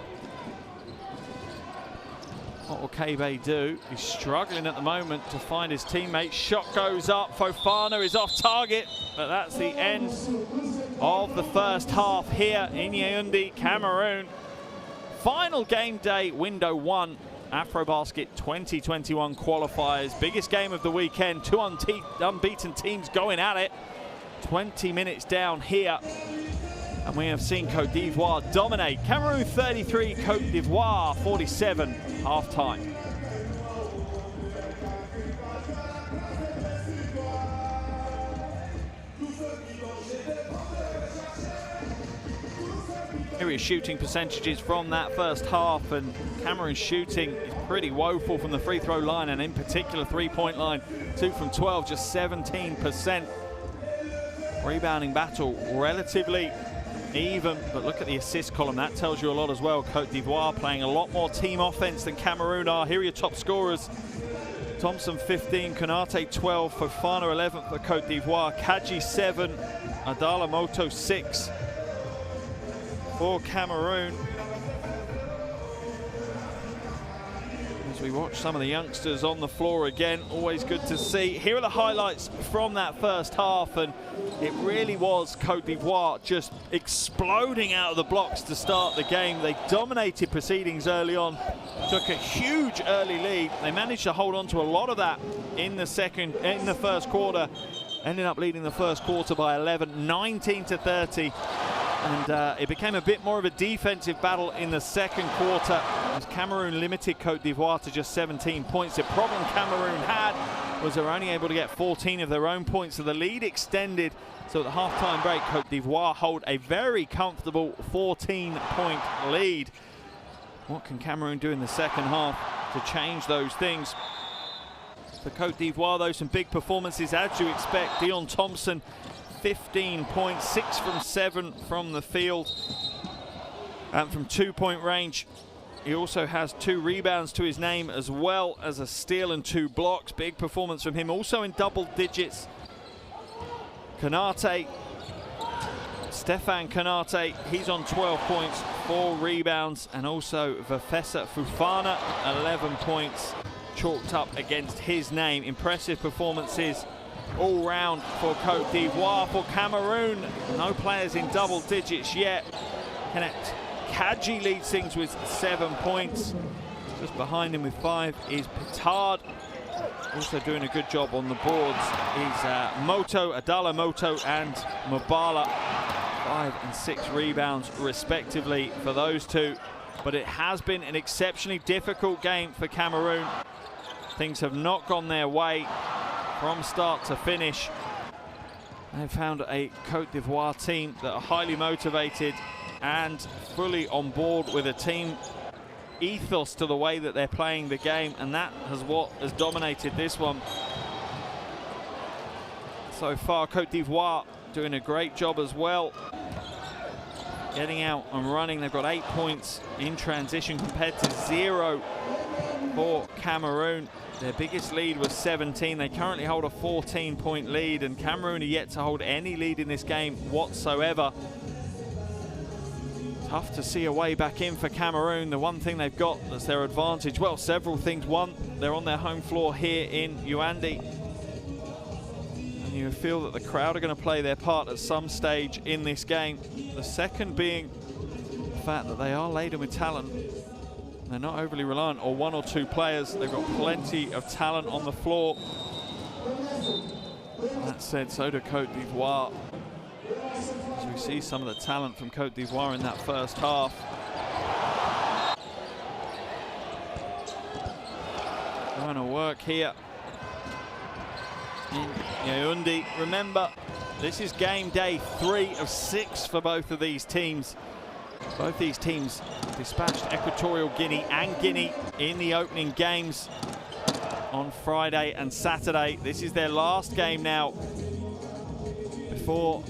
What will Kebe do? He's struggling at the moment to find his teammate. Shot goes up. Fofana is off target, but that's the end of the first half here in Yaoundé, Cameroon. Final game day, window one. Afrobasket 2021 qualifiers. Biggest game of the weekend. Two unbeaten teams going at it. 20 minutes down here, and we have seen Cote d'Ivoire dominate. Cameroon 33, Cote d'Ivoire 47, half-time. Here are shooting percentages from that first half, and Cameroon's shooting is pretty woeful from the free throw line, and in particular three-point line. 2 from 12, just 17%. Rebounding battle relatively even, but look at the assist column. That tells you a lot as well. Cote d'Ivoire playing a lot more team offense than Cameroon are. Here are your top scorers. Thompson 15, Konate 12, Fofana 11 for Cote d'Ivoire, Kaji 7, Adala Moto 6 for Cameroon. As we watch some of the youngsters on the floor again, always good to see. Here are the highlights from that first half, and it really was Cote d'Ivoire just exploding out of the blocks to start the game. They dominated proceedings early on, took a huge early lead. They managed to hold on to a lot of that in the first quarter, ended up leading the first quarter by 11, 19-30. And it became a bit more of a defensive battle in the second quarter as Cameroon limited Cote d'Ivoire to just 17 points. The problem Cameroon had was they were only able to get 14 of their own points, so the lead extended. So at the halftime break, Cote d'Ivoire hold a very comfortable 14-point lead. What can Cameroon do in the second half to change those things? For Cote d'Ivoire, though, some big performances as you expect. Dion Thompson, 15 points, 6 from 7 from the field and from 2-point range. He also has 2 rebounds to his name, as well as a steal and 2 blocks. Big performance from him, also in double digits. Konate, Stefan Konate, he's on 12 points, 4 rebounds, and also Vafesa Fofana, 11 points chalked up against his name. Impressive performances all round for Cote d'Ivoire. For Cameroon, no players in double digits yet. Kenneth Kaji leads things with 7 points. Just behind him with 5 is Petard. Also doing a good job on the boards is Moto, Adala Moto and Mabala. 5 and 6 rebounds respectively for those two. But it has been an exceptionally difficult game for Cameroon. Things have not gone their way from start to finish. They've found a Cote d'Ivoire team that are highly motivated and fully on board with a team ethos to the way that they're playing the game, and that is what has dominated this one. So far, Cote d'Ivoire doing a great job as well. Getting out and running. They've got 8 points in transition compared to 0 for Cameroon. Their biggest lead was 17. They currently hold a 14-point lead, and Cameroon are yet to hold any lead in this game whatsoever. Tough to see a way back in for Cameroon. The one thing they've got that's their advantage, well, several things. One, they're on their home floor here in Yaoundé. And you feel that the crowd are going to play their part at some stage in this game. The second being the fact that they are laden with talent. They're not overly reliant on 1 or 2 players. They've got plenty of talent on the floor. That said, so do Cote d'Ivoire. As we see some of the talent from Cote d'Ivoire in that first half. Trying to work here in Yaoundé. Remember, this is game day 3 of 6 for both of these teams. Both these teams dispatched Equatorial Guinea and Guinea in the opening games on Friday and Saturday. This is their last game now before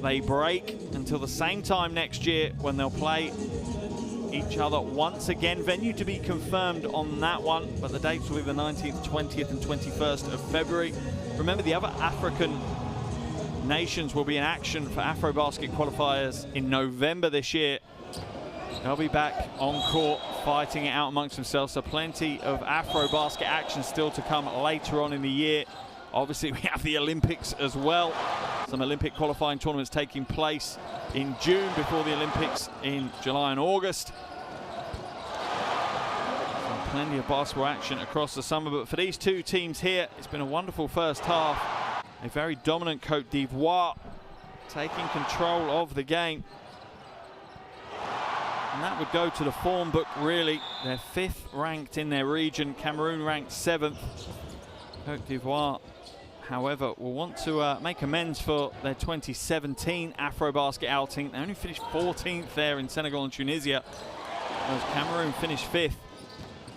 they break until the same time next year, when they'll play each other once again. Venue to be confirmed on that one, but the dates will be the 19th, 20th and 21st of February. Remember, the other African nations will be in action for Afrobasket qualifiers in November this year. They'll be back on court fighting it out amongst themselves, so plenty of Afrobasket action still to come later on in the year. Obviously, we have the Olympics as well. Some Olympic qualifying tournaments taking place in June before the Olympics in July and August. So plenty of basketball action across the summer, but for these two teams here, it's been a wonderful first half. A very dominant Cote d'Ivoire taking control of the game. And that would go to the form book, really. They're 5th ranked in their region. Cameroon ranked 7th. Cote d'Ivoire, however, will want to make amends for their 2017 Afrobasket outing. They only finished 14th there in Senegal and Tunisia, whereas Cameroon finished 5th.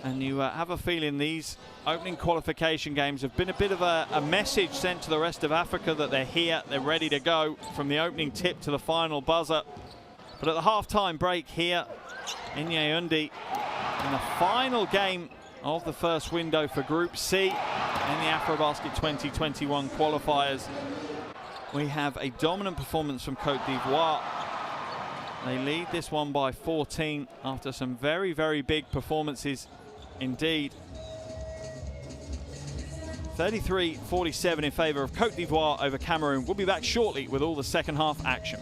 And you have a feeling these opening qualification games have been a bit of a message sent to the rest of Africa that they're here, they're ready to go, from the opening tip to the final buzzer. But at the halftime break here in Yaoundé, in the final game of the first window for Group C in the Afrobasket 2021 qualifiers. We have a dominant performance from Cote d'Ivoire. They lead this one by 14 after some very, very big performances indeed. 33-47 in favor of Cote d'Ivoire over Cameroon. We'll be back shortly with all the second half action.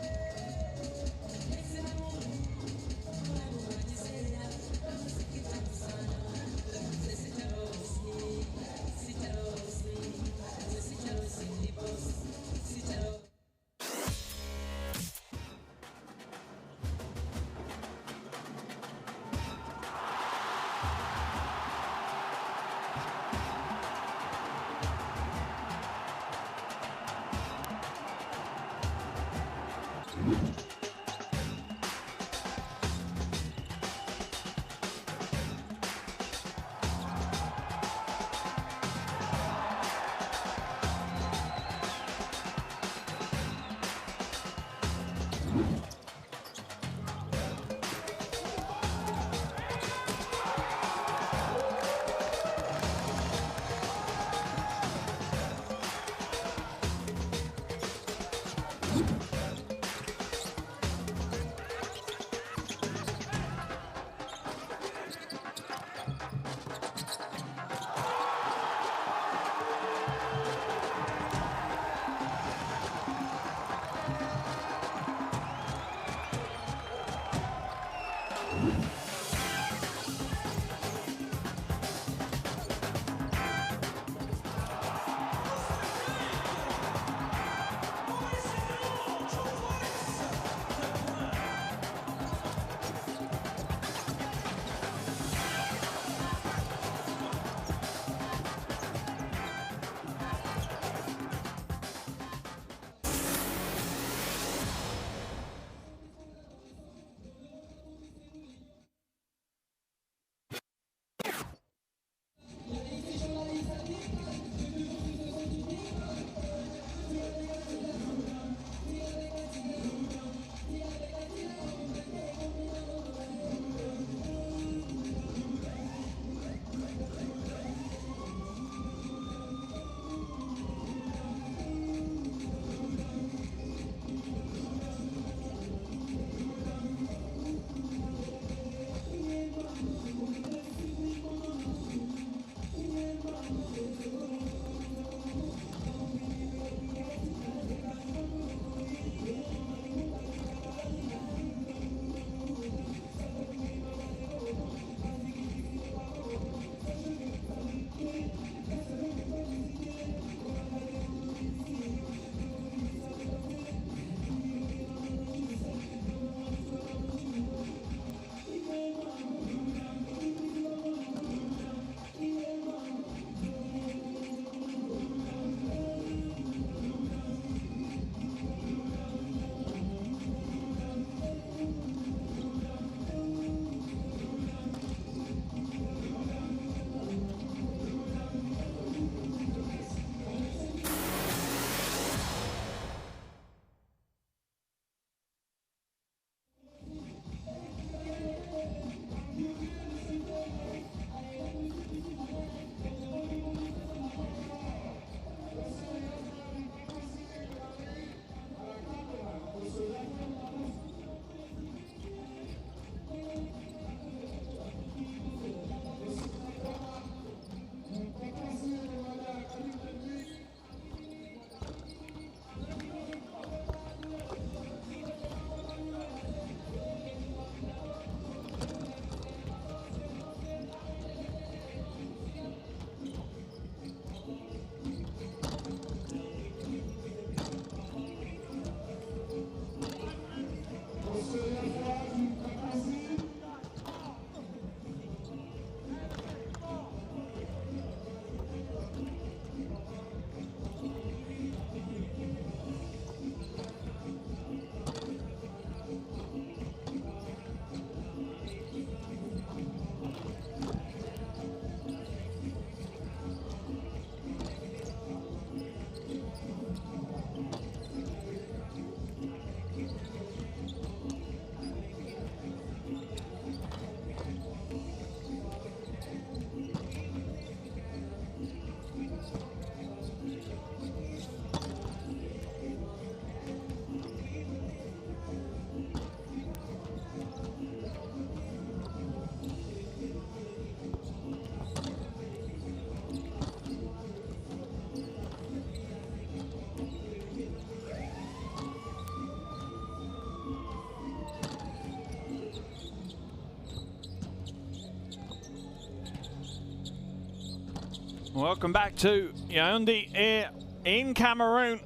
Welcome back to Yaoundé here in Cameroon.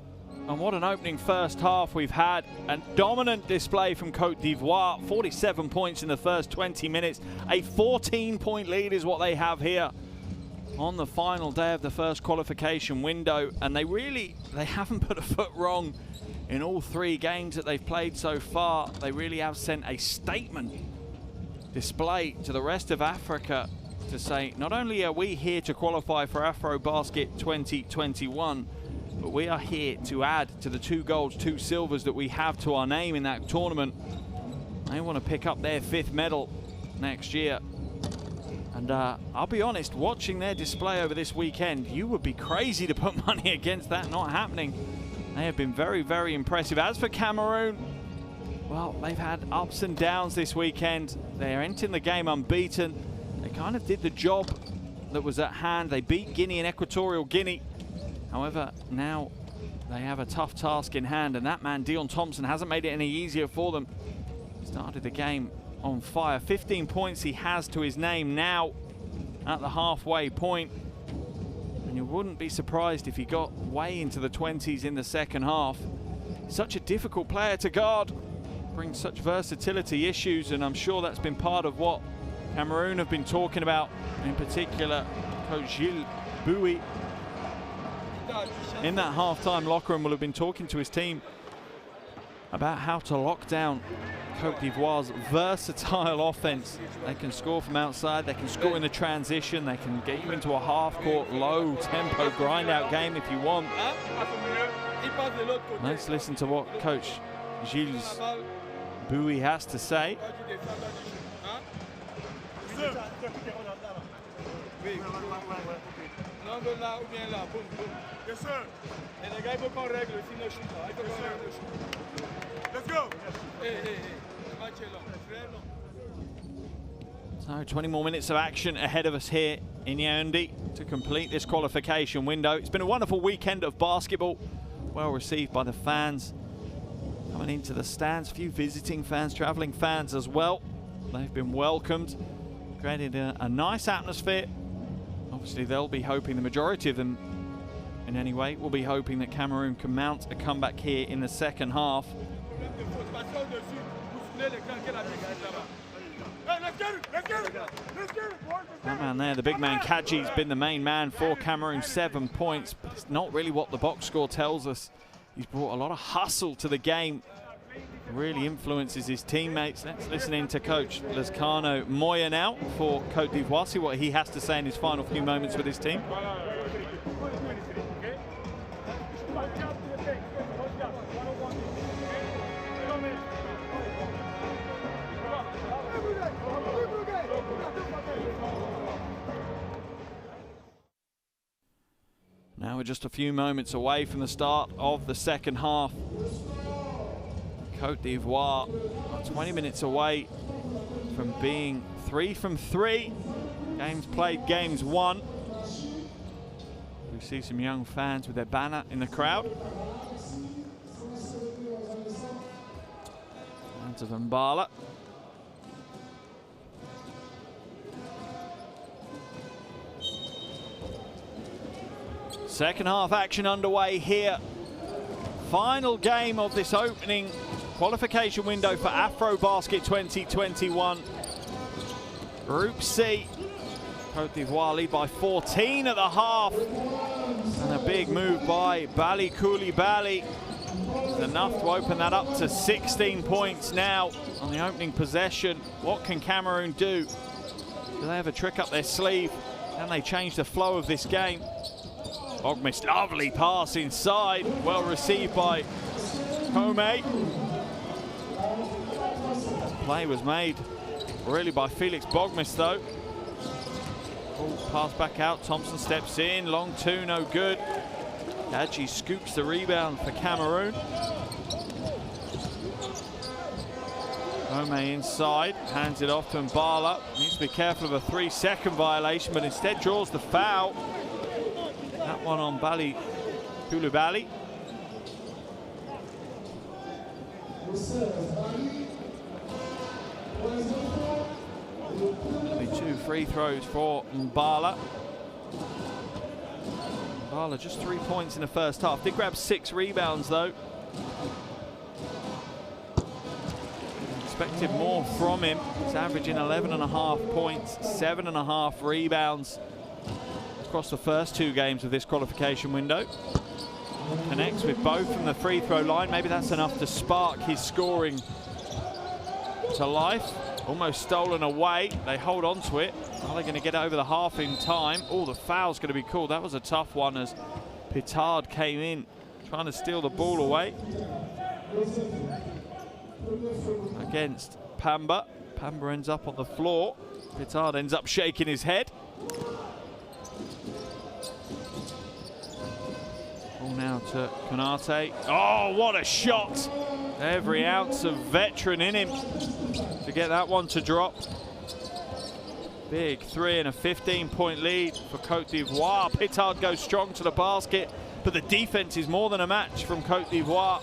And what an opening first half we've had. A dominant display from Cote d'Ivoire. 47 points in the first 20 minutes. A 14-point lead is what they have here on the final day of the first qualification window. And they haven't put a foot wrong in all 3 games that they've played so far. They really have sent a statement display to the rest of Africa to say, not only are we here to qualify for Afrobasket 2021, but we are here to add to the 2 golds, 2 silvers that we have to our name in that tournament. They want to pick up their 5th medal next year. And I'll be honest, watching their display over this weekend, you would be crazy to put money against that not happening. They have been very, very impressive. As for Cameroon, well, they've had ups and downs this weekend. They're entering the game unbeaten. They kind of did the job that was at hand. They beat Guinea and Equatorial Guinea. However, now they have a tough task in hand, and that man, Dion Thompson, hasn't made it any easier for them. Started the game on fire. 15 points he has to his name now at the halfway point. And you wouldn't be surprised if he got way into the 20s in the second half. Such a difficult player to guard. Brings such versatility issues, and I'm sure that's been part of what Cameroon have been talking about, in particular Coach Gilles Boui. In that halftime locker room will have been talking to his team about how to lock down Cote d'Ivoire's versatile offense. They can score from outside, they can score in the transition, they can get you into a half-court, low-tempo grind-out game if you want. Let's listen to what Coach Gilles Boui has to say. Yes, sir. Et les gars, il faut qu'on règle aussi nos shoots. Il faut qu'on règle nos shoots. Let's go. Hey. Le match est long. So 20 more minutes of action ahead of us here in Yaoundé to complete this qualification window. It's been a wonderful weekend of basketball. Well received by the fans coming into the stands. A few visiting fans, traveling fans as well. They've been welcomed. Created a nice atmosphere. Obviously, they'll be hoping, the majority of them in any way, will be hoping that Cameroon can mount a comeback here in the second half. That man there, the big man Kadji, has been the main man for Cameroon. 7 points, but it's not really what the box score tells us. He's brought a lot of hustle to the game. Really influences his teammates. Let's listen in to Coach Lescano Moya now for Cote d'Ivoire, see what he has to say in his final few moments with his team. Now we're just a few moments away from the start of the second half. Cote d'Ivoire 20 minutes away from being 3 from 3. Games played, games won. We see some young fans with their banner in the crowd. Fans of Mbala. Second half action underway here. Final game of this opening qualification window for Afrobasket 2021. Group C. Cote d'Ivoire lead by 14 at the half. And a big move by Bali Koulibaly. Enough to open that up to 16 points now on the opening possession. What can Cameroon do? Do they have a trick up their sleeve? Can they change the flow of this game? Bogmis, lovely pass inside. Well received by Homé. Play was made really by Felix Bogmis though. Pass back out, Thompson steps in, long two, no good. Kadji scoops the rebound for Cameroon. Homé inside, hands it off to Mbala. Needs to be careful of a 3-second violation, but instead draws the foul. That one on Bali Koulibaly. Only 2 free throws for Mbala. Mbala just 3 points in the first half. Did grab 6 rebounds though. Expected more from him. He's averaging 11.5 points, 7.5 rebounds across the first 2 games of this qualification window. Connects with both from the free throw line. Maybe that's enough to spark his scoring to life. Almost stolen away. They hold on to it. Are they going to get over the half in time? Oh, the foul's going to be called. That was a tough one as Pitard came in trying to steal the ball away against Pamba. Pamba ends up on the floor. Pitard ends up shaking his head. Ball now to Konate. Oh, what a shot! Every ounce of veteran in him to get that one to drop. Big 3 and a 15-point lead for Cote d'Ivoire. Pitard goes strong to the basket, but the defense is more than a match from Cote d'Ivoire.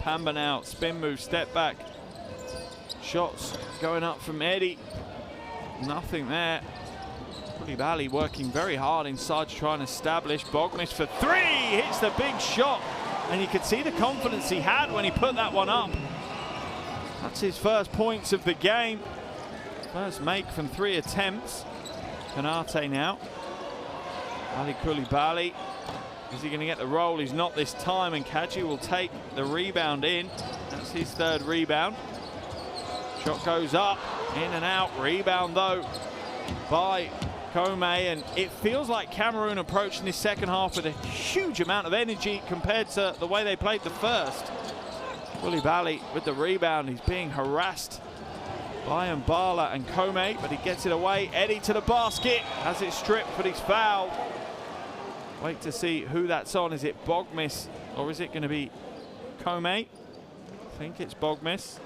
Pamba now, spin move, step back. Shots going up from Eddie. Nothing there. Koulibaly working very hard inside to try and establish. Bogmish for 3, hits the big shot. And you could see the confidence he had when he put that one up. That's his first points of the game. First make from 3 attempts. Konate now. Ali Koulibaly. Is he going to get the roll? He's not this time, and Kadji will take the rebound in. That's his 3rd rebound. Shot goes up, in and out. Rebound though by Kome, and it feels like Cameroon approaching this second half with a huge amount of energy compared to the way they played the first. Koulibaly with the rebound. He's being harassed by Mbala and Kome, but he gets it away. Eddie to the basket, has it stripped, but he's fouled. Wait to see who that's on. Is it Bogmish or is it going to be Kome? I think it's Bogmish.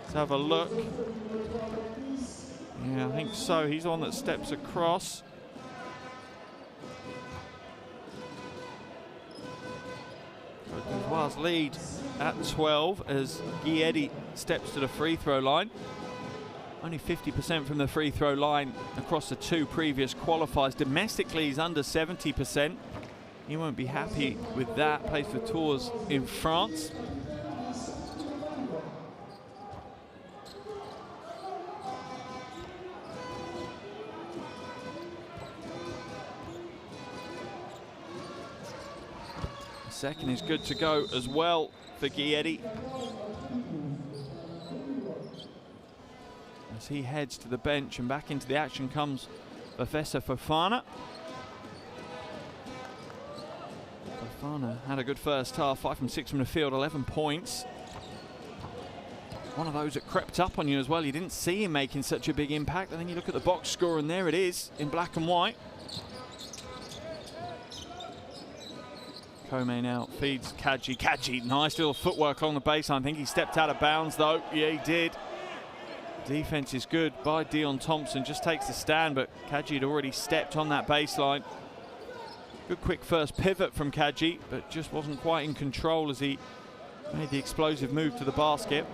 Let's have a look. Yeah, I think so. He's the one that steps across. Cote d'Ivoire's lead at 12 as Guy Eddy steps to the free throw line. Only 50% from the free throw line across the 2 previous qualifiers. Domestically, he's under 70%. He won't be happy with that. Plays for Tours in France. Second is good to go as well for Guy Eddy. As he heads to the bench and back into the action comes Professor Fofana. Fofana had a good first half, 5 from 6 from the field, 11 points. One of those that crept up on you as well. You didn't see him making such a big impact, and then you look at the box score and there it is in black and white. Kome now feeds Kadji. Kadji, nice little footwork along the baseline. I think he stepped out of bounds though. Yeah, he did. Defense is good by Dion Thompson. Just takes the stand, but Kadji had already stepped on that baseline. Good quick first pivot from Kadji, but just wasn't quite in control as he made the explosive move to the basket.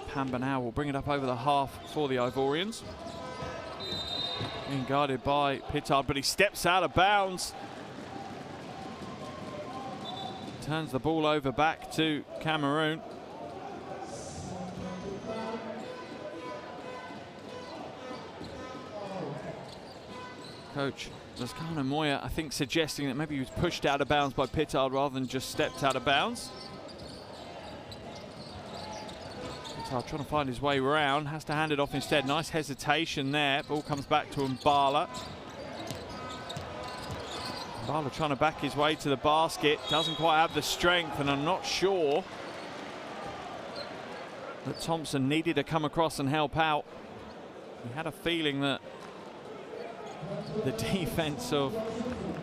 Pamba now will bring it up over the half for the Ivorians. Being guarded by Pitard, but he steps out of bounds. Turns the ball over back to Cameroon. Coach Lascano Moya, I think, suggesting that maybe he was pushed out of bounds by Pitard rather than just stepped out of bounds. Pitard trying to find his way around, has to hand it off instead. Nice hesitation there. Ball comes back to Mbala. Mbala trying to back his way to the basket. Doesn't quite have the strength, and I'm not sure that Thompson needed to come across and help out. He had a feeling that the defense of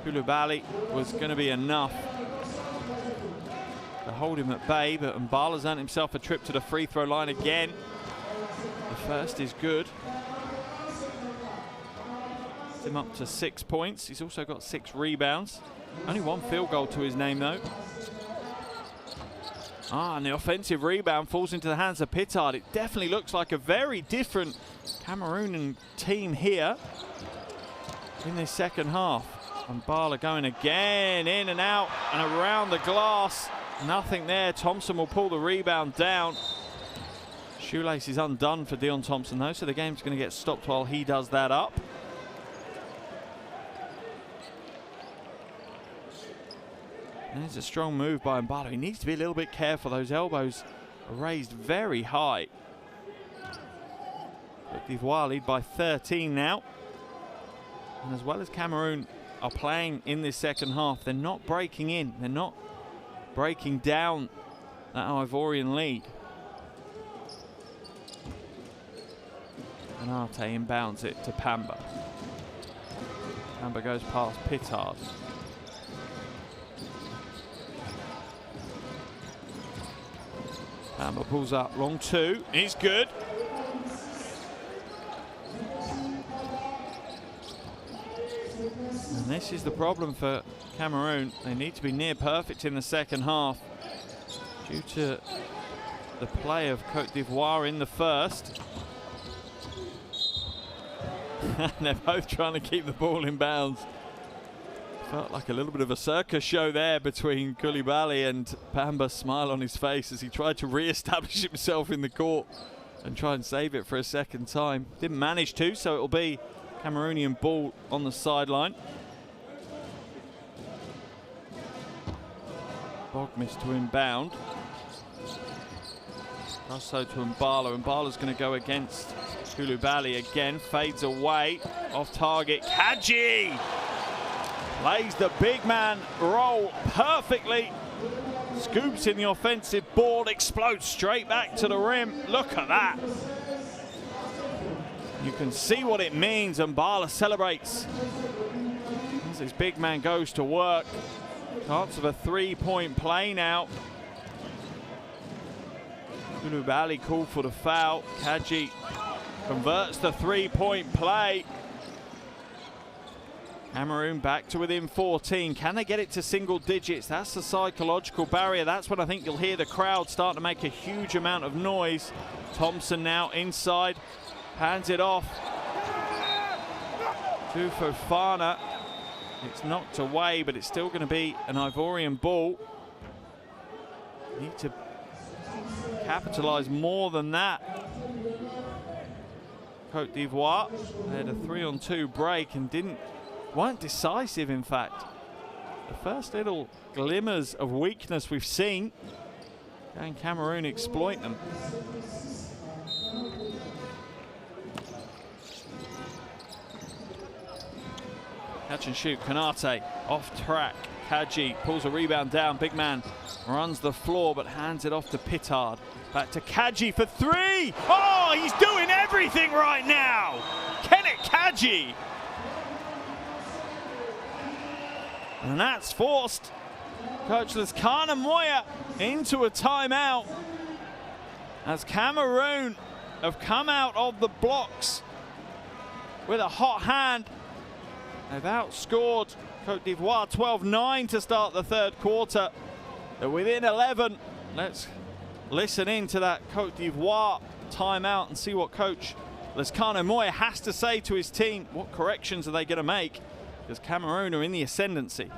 Koulibaly was going to be enough to hold him at bay, but Mbala's earned himself a trip to the free throw line again. The first is good. Gets him up to 6 points. He's also got 6 rebounds. Only 1 field goal to his name though. And the offensive rebound falls into the hands of Pittard. It definitely looks like a very different Cameroonian team here in this second half. And Bala going again, in and out and around the glass. Nothing there. Thompson will pull the rebound down. Shoelace is undone for Dion Thompson though, so the game's going to get stopped while he does that up. And it's a strong move by Mbalo. He needs to be a little bit careful. Those elbows are raised very high. Cote d'Ivoire lead by 13 now. And as well as Cameroon are playing in this second half, they're not breaking in. They're not breaking down that Ivorian lead. And Arte inbounds it to Pamba. Pamba goes past Pittard. Pamba pulls up, long two, he's good. And this is the problem for Cameroon. They need to be near perfect in the second half due to the play of Cote d'Ivoire in the first. They're both trying to keep the ball in bounds. Felt like a little bit of a circus show there between Koulibaly and Pamba's smile on his face as he tried to re-establish himself in the court and try and save it for a second time. Didn't manage to, so it'll be Cameroonian ball on the sideline. Bogmis to inbound. Does so to Mbala. Mbala's going to go against Koulibaly again. Fades away. Off target. Kadji plays the big man role perfectly. Scoops in the offensive board. Explodes straight back to the rim. Look at that. You can see what it means. Mbala celebrates as his big man goes to work. Chance of a three-point play now. Koulibaly called for the foul. Kadji converts the three-point play. Cameroon back to within 14. Can they get it to single digits? That's the psychological barrier. That's when I think you'll hear the crowd start to make a huge amount of noise. Thompson now inside. Hands it off to Fofana. It's knocked away, but it's still going to be an Ivorian ball. Need to capitalise more than that. Cote d'Ivoire, they had a 3-on-2 break and weren't decisive, in fact. The first little glimmers of weakness we've seen. Can Cameroon exploit them? Catch and shoot, Konate off track. Kadji pulls a rebound down. Big man runs the floor but hands it off to Pittard. Back to Kadji for three. Oh, he's doing everything right now. Kenneth Kadji. And that's forced Coach Laskana Moya into a timeout as Cameroon have come out of the blocks with a hot hand. They've outscored Cote d'Ivoire 12-9 to start the third quarter. They're within 11. Let's listen in to that Cote d'Ivoire timeout and see what Coach Laskana Moya has to say to his team. What corrections are they going to make? Because Cameroon are in the ascendancy.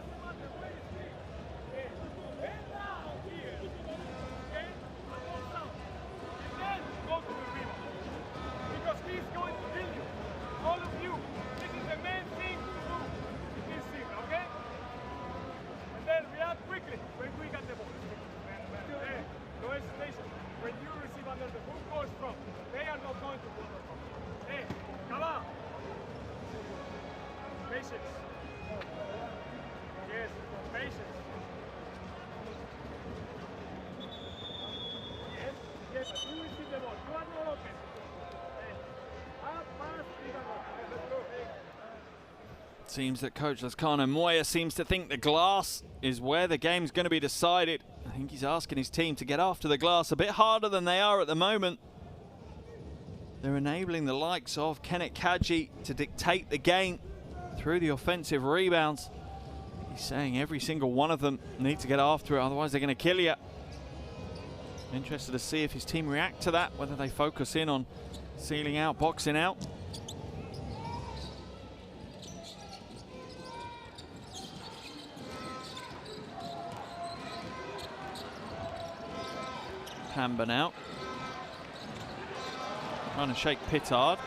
Seems that Coach Laskana Moya seems to think the glass is where the game's going to be decided. I think he's asking his team to get after the glass a bit harder than they are at the moment. They're enabling the likes of Kenneth Kadji to dictate the game through the offensive rebounds. He's saying every single one of them need to get after it, otherwise they're going to kill you. Interested to see if his team react to that, whether they focus in on sealing out, boxing out. Pamba now. Trying to shake Pittard.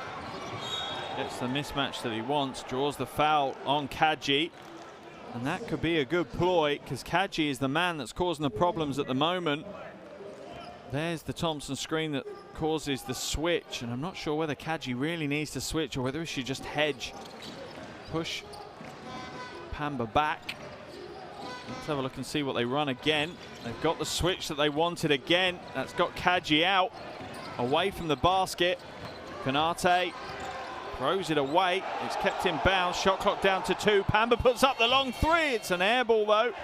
Gets the mismatch that he wants, draws the foul on Kadji. And that could be a good ploy, because Kadji is the man that's causing the problems at the moment. There's the Thompson screen that causes the switch, and I'm not sure whether Kadji really needs to switch or whether he should just hedge. Push Pamba back. Let's have a look and see what they run again. They've got the switch that they wanted again. That's got Kadji out, away from the basket. Konate throws it away. It's kept in bounds. Shot clock down to 2. Pamba puts up the long 3. It's an air ball though.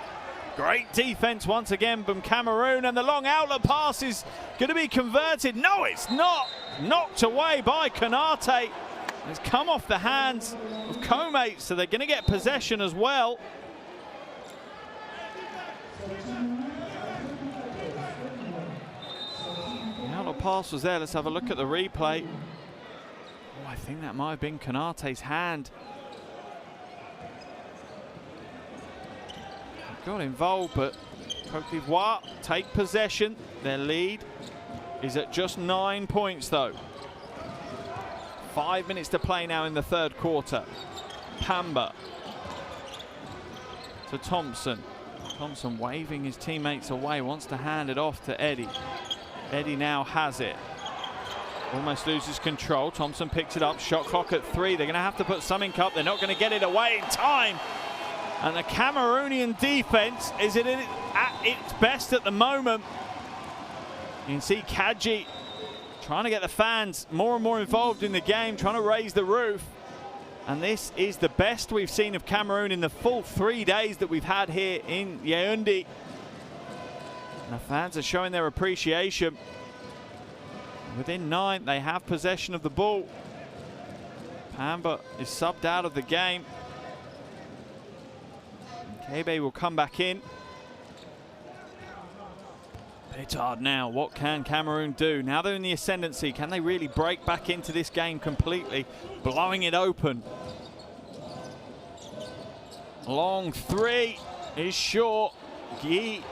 Great defense once again from Cameroon, and the long outlet pass is going to be converted. No, it's not. Knocked away by Konate. It's come off the hands of Cote, so they're going to get possession as well. The outlet pass was there. Let's have a look at the replay. Oh, I think that might have been Konate's hand. Got involved, but Cote d'Ivoire take possession. Their lead is at just 9 points though. 5 minutes to play now in the third quarter. Pamba to Thompson. Thompson waving his teammates away, wants to hand it off to Eddie. Eddie now has it. Almost loses control. Thompson picks it up. Shot clock at 3. They're going to have to put something up. They're not going to get it away in time. And the Cameroonian defense is at its best at the moment. You can see Kadji trying to get the fans more and more involved in the game, trying to raise the roof. And this is the best we've seen of Cameroon in the full 3 days that we've had here in Yaoundé. And the fans are showing their appreciation. Within 9, they have possession of the ball. Pamba is subbed out of the game. Kebe will come back in. Pittard now. What can Cameroon do? Now they're in the ascendancy. Can they really break back into this game completely? Blowing it open. Long 3 is short.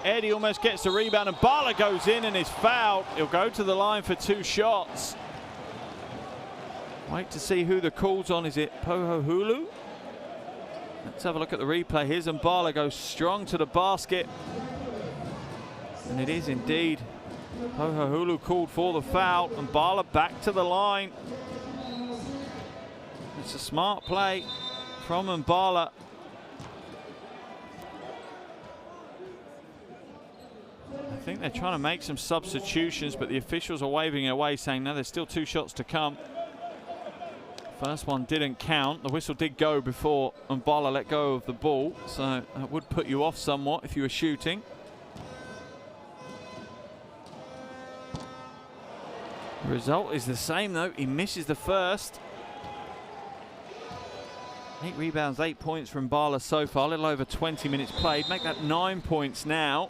Eddie almost gets the rebound, and Bala goes in and is fouled. He'll go to the line for 2 shots. Wait to see who the call's on. Is it Poho Hulu? Let's have a look at the replay. Here's Mbala goes strong to the basket. And it is indeed Poho Hulu called for the foul. Mbala back to the line. It's a smart play from Mbala. I think they're trying to make some substitutions, but the officials are waving it away, saying no, there's still 2 shots to come. First one didn't count. The whistle did go before Mbala let go of the ball, so that would put you off somewhat if you were shooting. The result is the same though. He misses the first. 8 rebounds, 8 points from Mbala so far. A little over 20 minutes played. Make that 9 points now.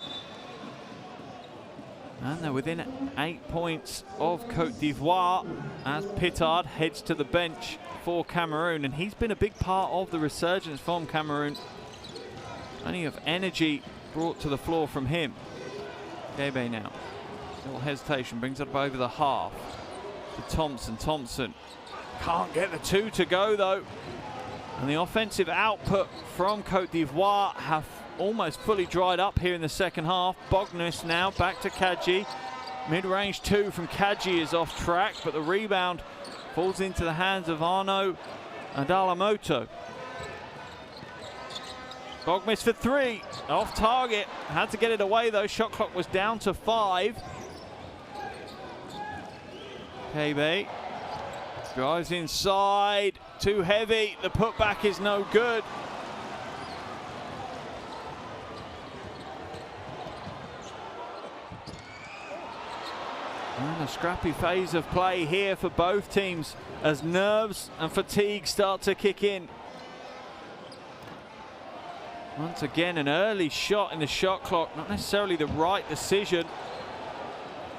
And they're within 8 points of Cote d'Ivoire as Pittard heads to the bench for Cameroon. And he's been a big part of the resurgence from Cameroon. Plenty of energy brought to the floor from him. Kebe now. Little hesitation, brings it up over the half to Thompson. Thompson can't get the 2 to go though. And the offensive output from Cote d'Ivoire have almost fully dried up here in the second half. Bognis now back to Kadji. Mid-range 2 from Kadji is off track, but the rebound falls into the hands of Arno Adalamoto. Bognis for 3, off target. Had to get it away though. Shot clock was down to 5. Kebe drives inside, too heavy. The putback is no good. And a scrappy phase of play here for both teams as nerves and fatigue start to kick in. Once again, an early shot in the shot clock, not necessarily the right decision.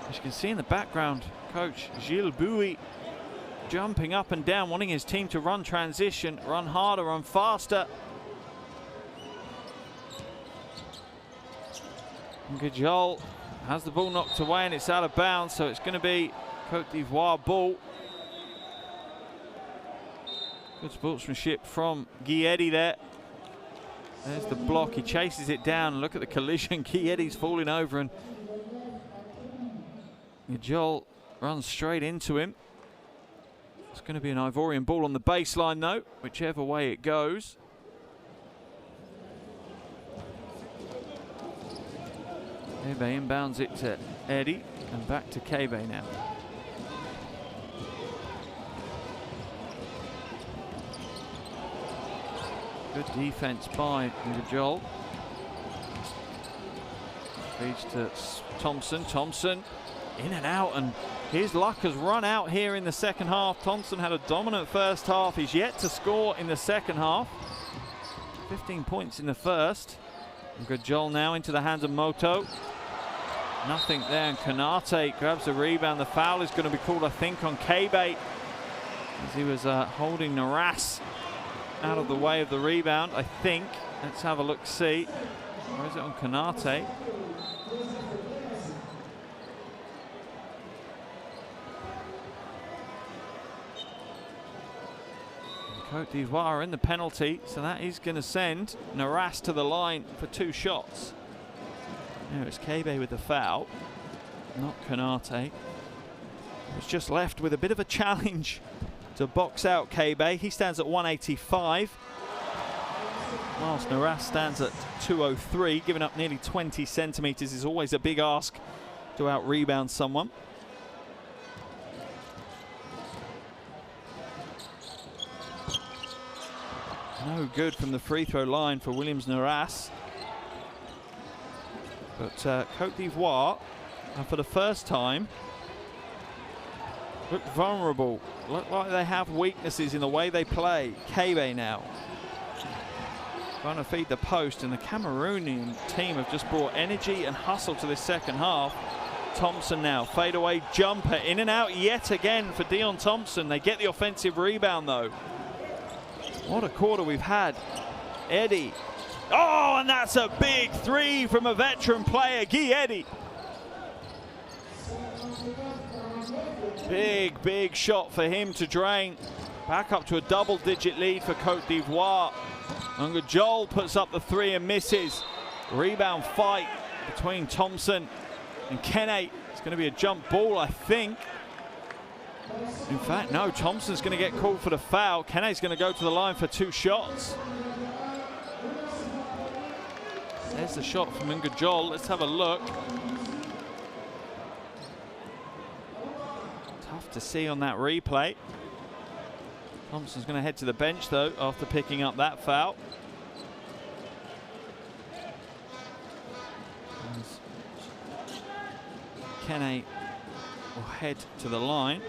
As you can see in the background, Coach Gilles Bouy jumping up and down, wanting his team to run transition, run harder, run faster. Gajol has the ball knocked away and it's out of bounds, so it's going to be Cote d'Ivoire ball. Good sportsmanship from Guy there. There's the block, he chases it down. Look at the collision, Guy falling over and Gajol runs straight into him. It's going to be an Ivorian ball on the baseline though, whichever way it goes. Kebe inbounds it to Eddie and back to Kebe now. Good defense by Gajol. Feeds to Thompson. Thompson in and out, and his luck has run out here in the second half. Thompson had a dominant first half. He's yet to score in the second half. 15 points in the first. Gajol now into the hands of Moto. Nothing there, and Konate grabs the rebound. The foul is going to be called, I think, on Kebe, as he was holding Naras out of the way of the rebound, I think. Let's have a look, see. Or is it on Konate? Cote d'Ivoire in the penalty, so that is going to send Naras to the line for 2 shots. Now it's Kebe with the foul, not Konate. It's just left with a bit of a challenge to box out Kebe. He stands at 185, whilst Naras stands at 203. Giving up nearly 20 centimetres is always a big ask to out-rebound someone. No good from the free throw line for Williams Naras. But Cote d'Ivoire, for the first time, look vulnerable. Look like they have weaknesses in the way they play. Kebe now trying to feed the post, and the Cameroonian team have just brought energy and hustle to this second half. Thompson now, fadeaway jumper, in and out yet again for Dion Thompson. They get the offensive rebound though. What a quarter we've had. Eddie. Oh, and that's a big 3 from a veteran player, Guy Eddie. Big shot for him to drain. Back up to a double-digit lead for Cote d'Ivoire. And Gajol puts up the 3 and misses. Rebound fight between Thompson and Kene. It's going to be a jump ball, I think. In fact, no, Thompson's going to get called for the foul. Kene's going to go to the line for 2 shots. There's the shot from Gajol. Let's have a look. Tough to see on that replay. Thompson's going to head to the bench though after picking up that foul. Kene will head to the line.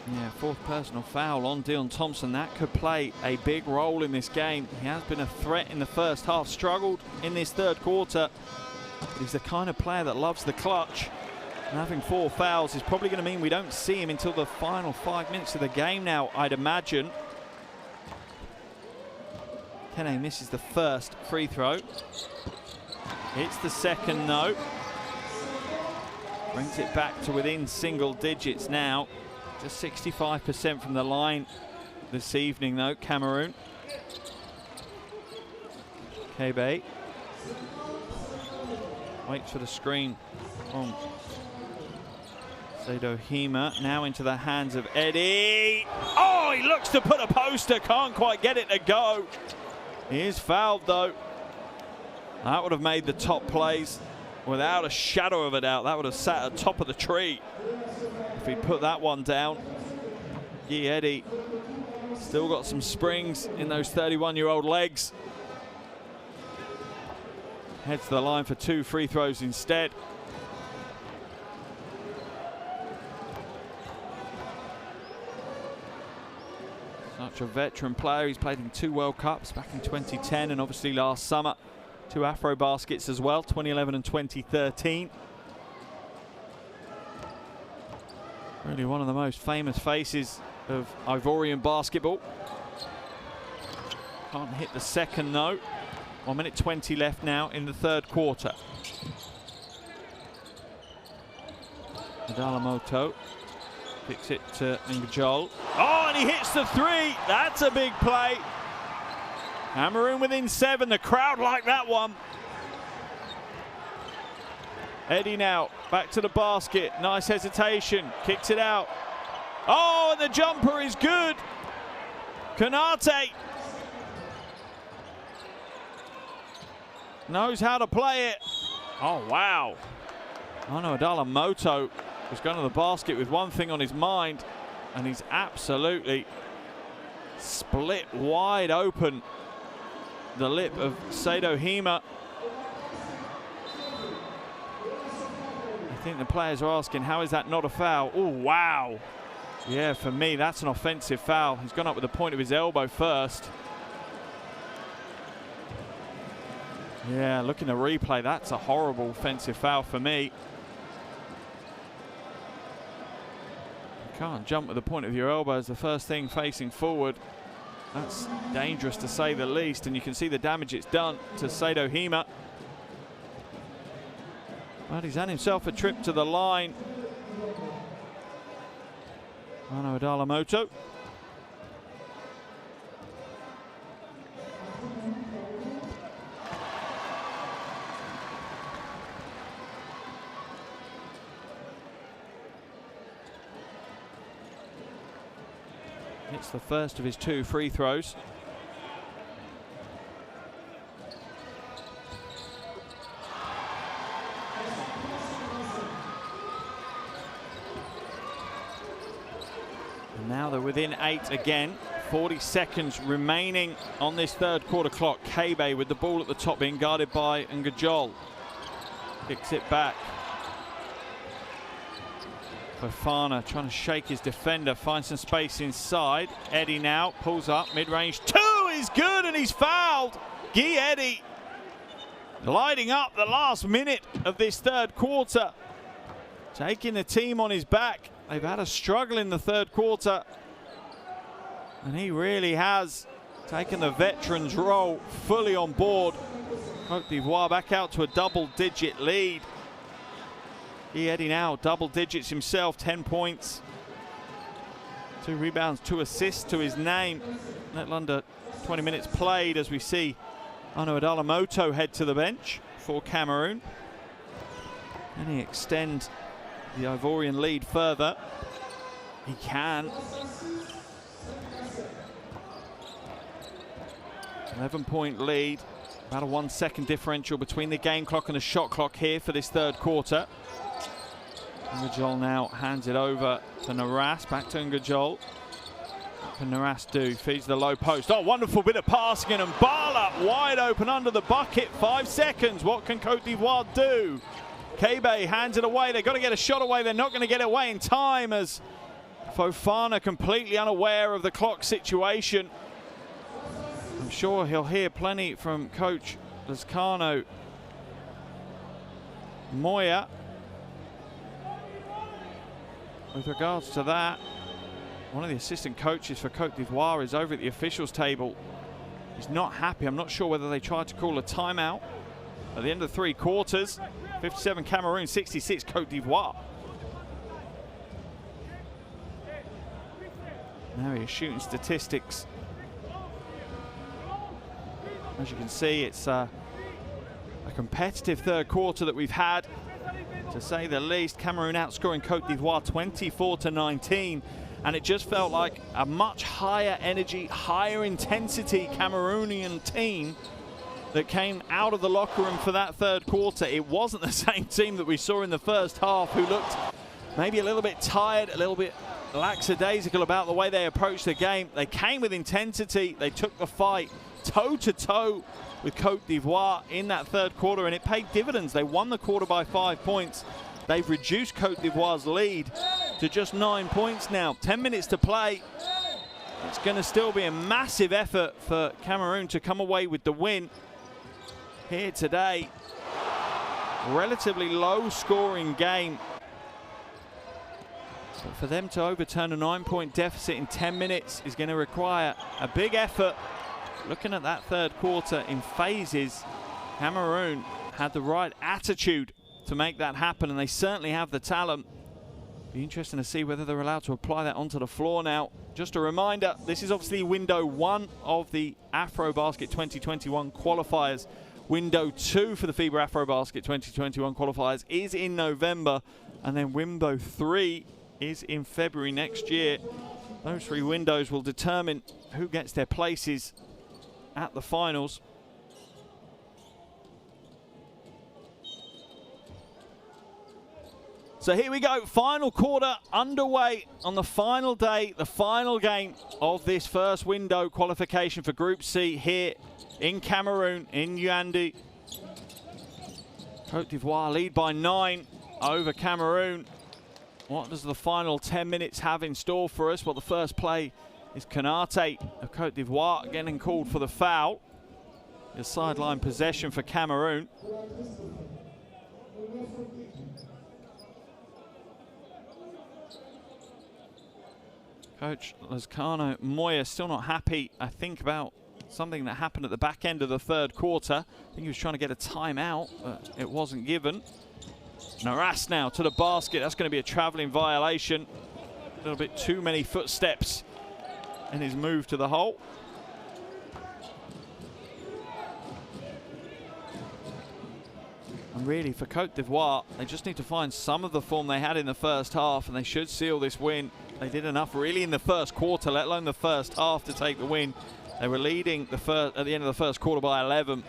Yeah, 4th personal foul on Dion Thompson. That could play a big role in this game. He has been a threat in the first half, struggled in this 3rd quarter. But he's the kind of player that loves the clutch. And having 4 fouls is probably going to mean we don't see him until the final 5 minutes of the game now, I'd imagine. Kene misses the 1st free throw. It's the 2nd though. Brings it back to within single digits now. Just 65% from the line this evening though, Cameroon. Kebe waits for the screen from Sado Hima. Now into the hands of Eddie. Oh, he looks to put a poster, can't quite get it to go. He is fouled though. That would have made the top plays without a shadow of a doubt. That would have sat at the top of the tree if he'd put that one down. Guy Eddie still got some springs in those 31-year-old legs. Heads to the line for 2 free throws instead. Such a veteran player. He's played in 2 World Cups back in 2010 and obviously last summer 2 Afrobaskets as well, 2011 and 2013. Really one of the most famous faces of Ivorian basketball. Can't hit the second though. 1 minute 20 left now in the third quarter. Adalamoto kicks it to Ngajol. Oh, and he hits the 3. That's a big play. Cameroon within 7. The crowd like that one. Eddie now back to the basket. Nice hesitation. Kicks it out. Oh, and the jumper is good. Konate knows how to play it. Oh, wow. Oh no, Adalamoto was going to the basket with one thing on his mind, and he's absolutely split wide open the lip of Sado Hima. I think the players are asking, how is that not a foul? Oh, wow. Yeah, for me, that's an offensive foul. He's gone up with the point of his elbow first. Yeah, looking at the replay, that's a horrible offensive foul for me. You can't jump with the point of your elbow as the first thing facing forward. That's dangerous to say the least, and you can see the damage it's done to Sado Hima. But he's had himself a trip to the line. Oh no, Adalamoto. Hits the first of his 2 free throws. And now they're within 8 again. 40 seconds remaining on this third quarter clock. Kebe with the ball at the top being guarded by Ngajol. Kicks it back. Fofana trying to shake his defender, finds some space inside. Eddie now pulls up, mid-range 2 is good, and he's fouled. Guy Eddie lighting up the last minute of this third quarter, taking the team on his back. They've had a struggle in the third quarter, and he really has taken the veterans role fully on board. Cote d'Ivoire back out to a double-digit lead. Eddie now double digits himself, 10 points, 2 rebounds, 2 assists to his name. Little under 20 minutes played as we see Ano Adalamoto head to the bench for Cameroon. Can he extend the Ivorian lead further? He can. 11-point lead, about a 1 second differential between the game clock and the shot clock here for this third quarter. Ngajol now hands it over to Naras, back to Ngajol. What can Naras do? Feeds the low post. Oh, wonderful bit of passing, and Mbala wide open under the bucket. 5 seconds. What can Cote d'Ivoire do? Kebe hands it away. They've got to get a shot away. They're not going to get it away in time as Fofana completely unaware of the clock situation. I'm sure he'll hear plenty from Coach Lescano Moya with regards to that. One of the assistant coaches for Cote d'Ivoire is over at the officials table. He's not happy. I'm not sure whether they tried to call a timeout at the end of 3 quarters. 57 Cameroon, 66 Cote d'Ivoire. Now he's shooting statistics. As you can see, it's a competitive third quarter that we've had, to say the least. Cameroon outscoring Cote d'Ivoire 24-19, and it just felt like a much higher energy, higher intensity Cameroonian team that came out of the locker room for that third quarter. It wasn't the same team that we saw in the first half, who looked maybe a little bit tired, a little bit lackadaisical about the way they approached the game. They came with intensity. They took the fight toe-to-toe with Cote d'Ivoire in that third quarter, and it paid dividends. They won the quarter by 5 points. They've reduced Cote d'Ivoire's lead to just 9 points now. 10 minutes to play. It's going to still be a massive effort for Cameroon to come away with the win. here today. Relatively low scoring game. But for them to overturn a 9-point deficit in 10 minutes is going to require a big effort. Looking at that third quarter in phases, Cameroon had the right attitude to make that happen, and they certainly have the talent. Be interesting to see whether they're allowed to apply that onto the floor now. Just a reminder, this is obviously window 1 of the Afrobasket 2021 qualifiers. Window 2 for the FIBA Afrobasket 2021 qualifiers is in November, and then window 3 is in February next year. Those 3 windows will determine who gets their places at the finals. So here we go, final quarter underway on the final day, the final game of this first window qualification for Group C here in Cameroon, in Yaoundé. Cote d'Ivoire lead by 9 over Cameroon. What does the final 10 minutes have in store for us? Well, the first play is Konate of Cote d'Ivoire getting called for the foul. A sideline possession for Cameroon. Coach Lascano Moya still not happy, I think, about something that happened at the back end of the third quarter. I think he was trying to get a timeout, but it wasn't given. Naras now to the basket. That's going to be a traveling violation. A little bit too many footsteps in his move to the hole. And really, for Cote d'Ivoire, they just need to find some of the form they had in the first half, and they should seal this win. They did enough really in the first quarter, let alone the first half, to take the win. They were leading at the end of the first quarter by 11.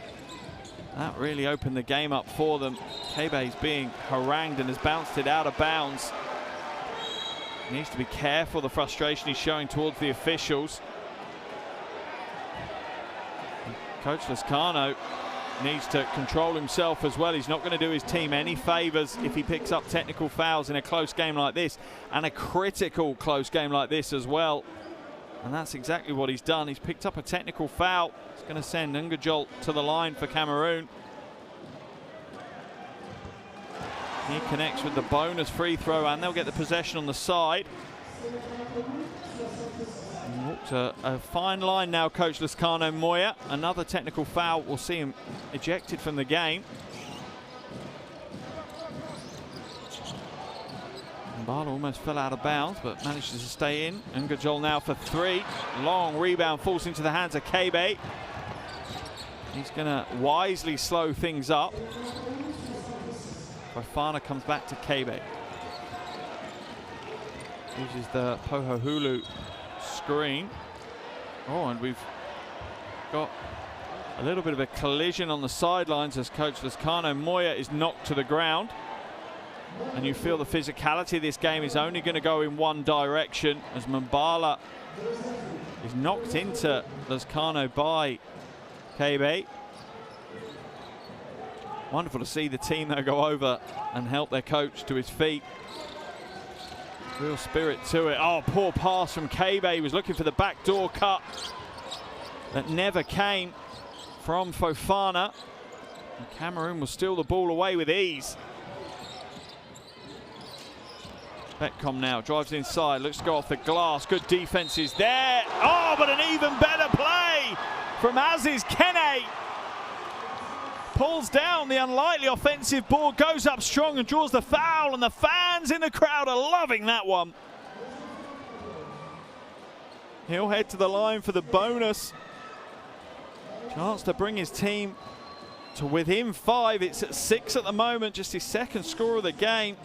That really opened the game up for them. Kebe's being harangued and has bounced it out of bounds. He needs to be careful, the frustration he's showing towards the officials. Coach Lascano needs to control himself as well. He's not going to do his team any favors if he picks up technical fouls in a close game like this, and a critical close game like this as well. And that's exactly what he's done. He's picked up a technical foul. It's going to send Ngajol to the line for Cameroon. He connects with the bonus free throw, and they'll get the possession on the side. Walked a fine line now, Coach Lascano Moya. Another technical foul will see him ejected from the game. Mbala almost fell out of bounds, but manages to stay in. Ngajol now for 3. Long rebound falls into the hands of Kebe. He's going to wisely slow things up. Fofana comes back to Kebe. Uses the Pohohulu screen. Oh, and we've got a little bit of a collision on the sidelines as Coach Lascano Moya is knocked to the ground. And you feel the physicality of this game is only going to go in one direction, as Mbala is knocked into Lascano by Kebe. Wonderful to see the team though go over and help their coach to his feet. Real spirit to it. Oh, poor pass from Kebe. He was looking for the backdoor cut that never came from Fofana. And Cameroon will steal the ball away with ease. Betcom now drives inside, looks to go off the glass. Good defense is there. Oh, but an even better play from Aziz Kene. Pulls down the unlikely offensive ball, goes up strong and draws the foul, and the fans in the crowd are loving that one. He'll head to the line for the bonus. Chance to bring his team to within 5. It's at 6 at the moment, just his second score of the game.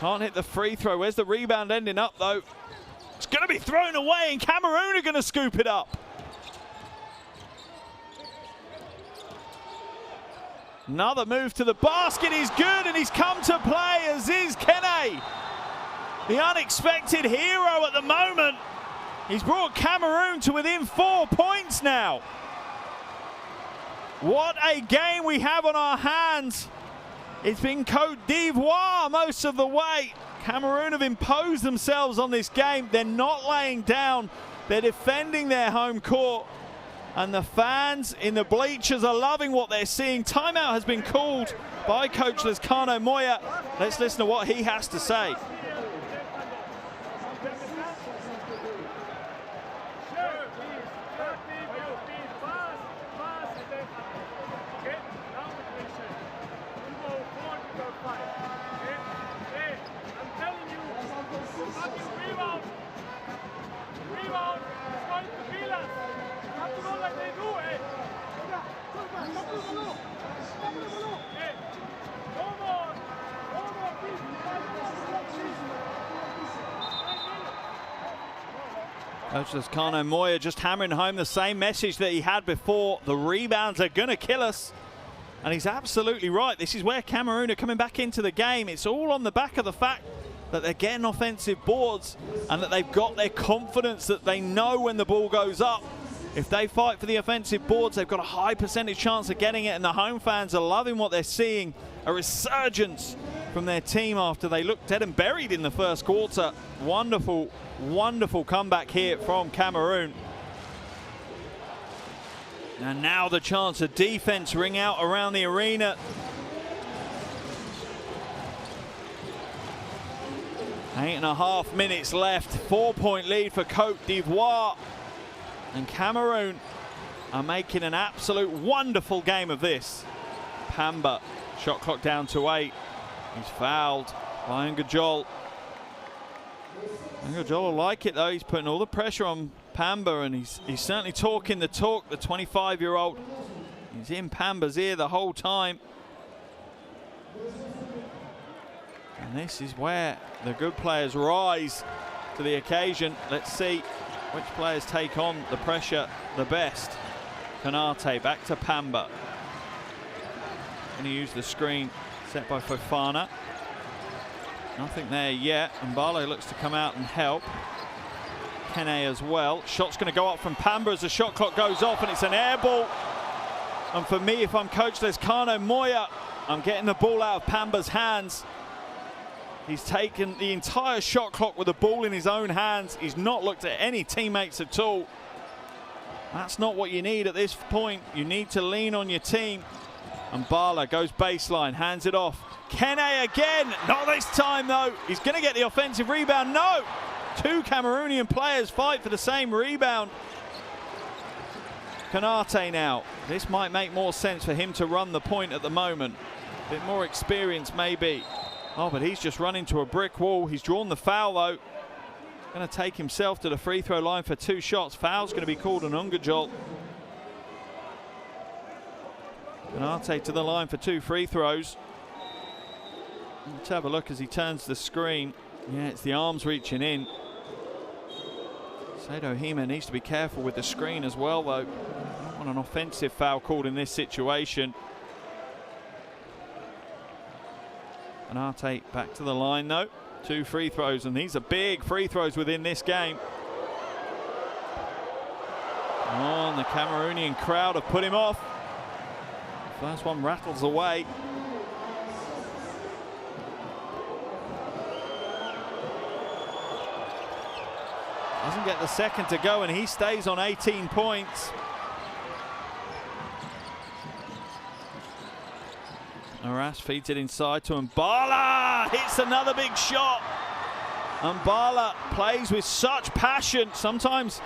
Can't hit the free throw. Where's the rebound ending up though? It's going to be thrown away, and Cameroon are going to scoop it up. Another move to the basket is good, and he's come to play. Aziz Kene, the unexpected hero at the moment. He's brought Cameroon to within 4 points now. What a game we have on our hands. It's been Cote d'Ivoire most of the way. Cameroon have imposed themselves on this game. They're not laying down. They're defending their home court. And the fans in the bleachers are loving what they're seeing. Timeout has been called by Coach Lescano Moya. Let's listen to what he has to say. Coach Lescano Moya just hammering home the same message that he had before. The rebounds are going to kill us. And he's absolutely right. This is where Cameroon are coming back into the game. It's all on the back of the fact that they're getting offensive boards and that they've got their confidence that they know when the ball goes up. If they fight for the offensive boards, they've got a high percentage chance of getting it, and the home fans are loving what they're seeing. A resurgence from their team after they looked dead and buried in the first quarter. Wonderful, wonderful comeback here from Cameroon. And now the chance of defense ring out around the arena. Eight and a half minutes left. 4-point lead for Cote d'Ivoire. And Cameroon are making an absolute wonderful game of this. Pamba, shot clock down to 8. He's fouled by Ngajol. Ngajol will like it though. He's putting all the pressure on Pamba, and he's certainly talking the talk, the 25-year-old. He's in Pamba's ear the whole time. And this is where the good players rise to the occasion. Let's see which players take on the pressure the best. Konate back to Pamba. Going to use the screen set by Fofana. Nothing there yet. Mbalo looks to come out and help. Kene as well. Shot's going to go up from Pamba as the shot clock goes off, and it's an air ball. And for me, if I'm Coach Lescano Moya, I'm getting the ball out of Pamba's hands. He's taken the entire shot clock with the ball in his own hands. He's not looked at any teammates at all. That's not what you need at this point. You need to lean on your team. And Bala goes baseline, hands it off. Kene again, not this time though. He's going to get the offensive rebound. No! Two Cameroonian players fight for the same rebound. Konate now. This might make more sense for him to run the point at the moment. A bit more experience maybe. Oh, but he's just run into a brick wall. He's drawn the foul though. Going to take himself to the free throw line for 2 shots. Foul's going to be called on Ngajol. Konate to the line for 2 free throws. Let's have a look as he turns the screen. Yeah, it's the arms reaching in. Sado Hima needs to be careful with the screen as well though. Don't want an offensive foul called in this situation. Konate back to the line though. 2 free throws, and these are big free throws within this game. Oh, and the Cameroonian crowd have put him off. First one rattles away. Doesn't get the second to go, and he stays on 18 points. Aras feeds it inside to Mbala. Hits another big shot. Mbala plays with such passion. Sometimes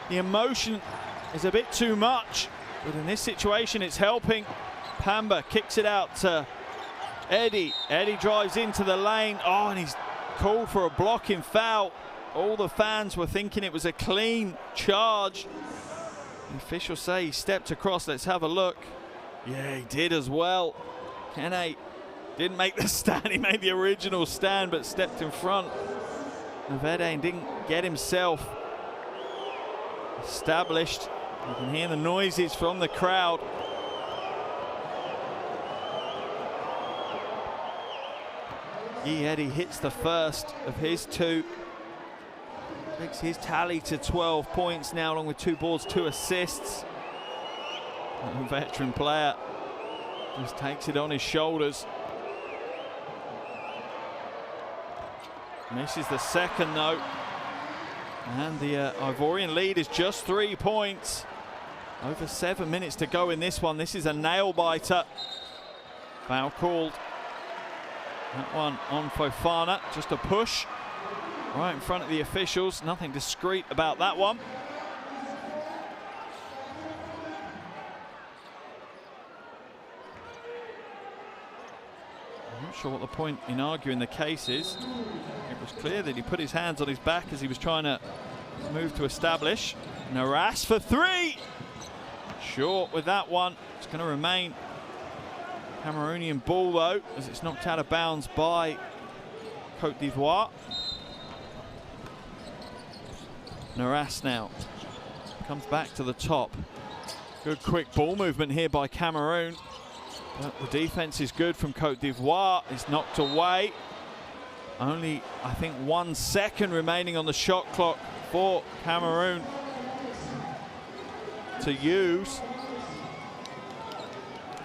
the emotion is a bit too much, but in this situation it's helping. Pamba kicks it out to Eddie. Eddie drives into the lane. Oh, and he's called for a blocking foul. All the fans were thinking it was a clean charge. The officials say he stepped across. Let's have a look. Yeah, he did as well. Kene didn't make the stand. He made the original stand, but stepped in front of Ede and didn't get himself established. You can hear the noises from the crowd. Eddie hits the first of his 2. Takes his tally to 12 points now, along with 2 boards, 2 assists. A veteran player just takes it on his shoulders. Misses the second though. And the Ivorian lead is just 3 points. Over 7 minutes to go in this one. This is a nail-biter. Foul called. That one on Fofana. Just a push right in front of the officials. Nothing discreet about that one. I'm not sure what the point in arguing the case is. It was clear that he put his hands on his back as he was trying to move to establish. Naras for three. Short with that one. It's going to remain Cameroonian ball though, as it's knocked out of bounds by Cote d'Ivoire. Naras now comes back to the top. Good quick ball movement here by Cameroon. But the defense is good from Cote d'Ivoire. It's knocked away. Only, I think, 1 second remaining on the shot clock for Cameroon to use.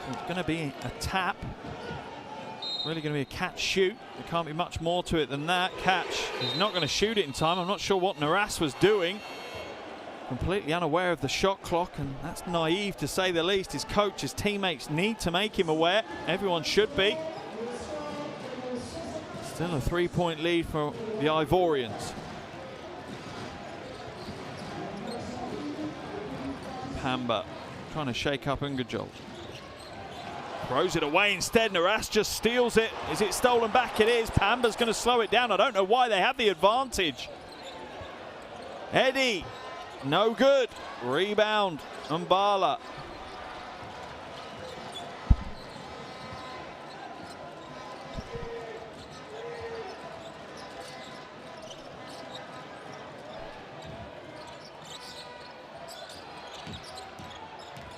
So it's going to be a tap. Really going to be a catch-shoot. There can't be much more to it than that. Catch. He's not going to shoot it in time. I'm not sure what Naras was doing. Completely unaware of the shot clock, and that's naive to say the least. His coach, his teammates need to make him aware. Everyone should be. Still a 3-point lead for the Ivorians. Pamba trying to shake up Ngajol. Throws it away instead. Naras just steals it. Is it stolen back? It is. Pamba's going to slow it down. I don't know why they have the advantage. Eddie. No good. Rebound. Mbala.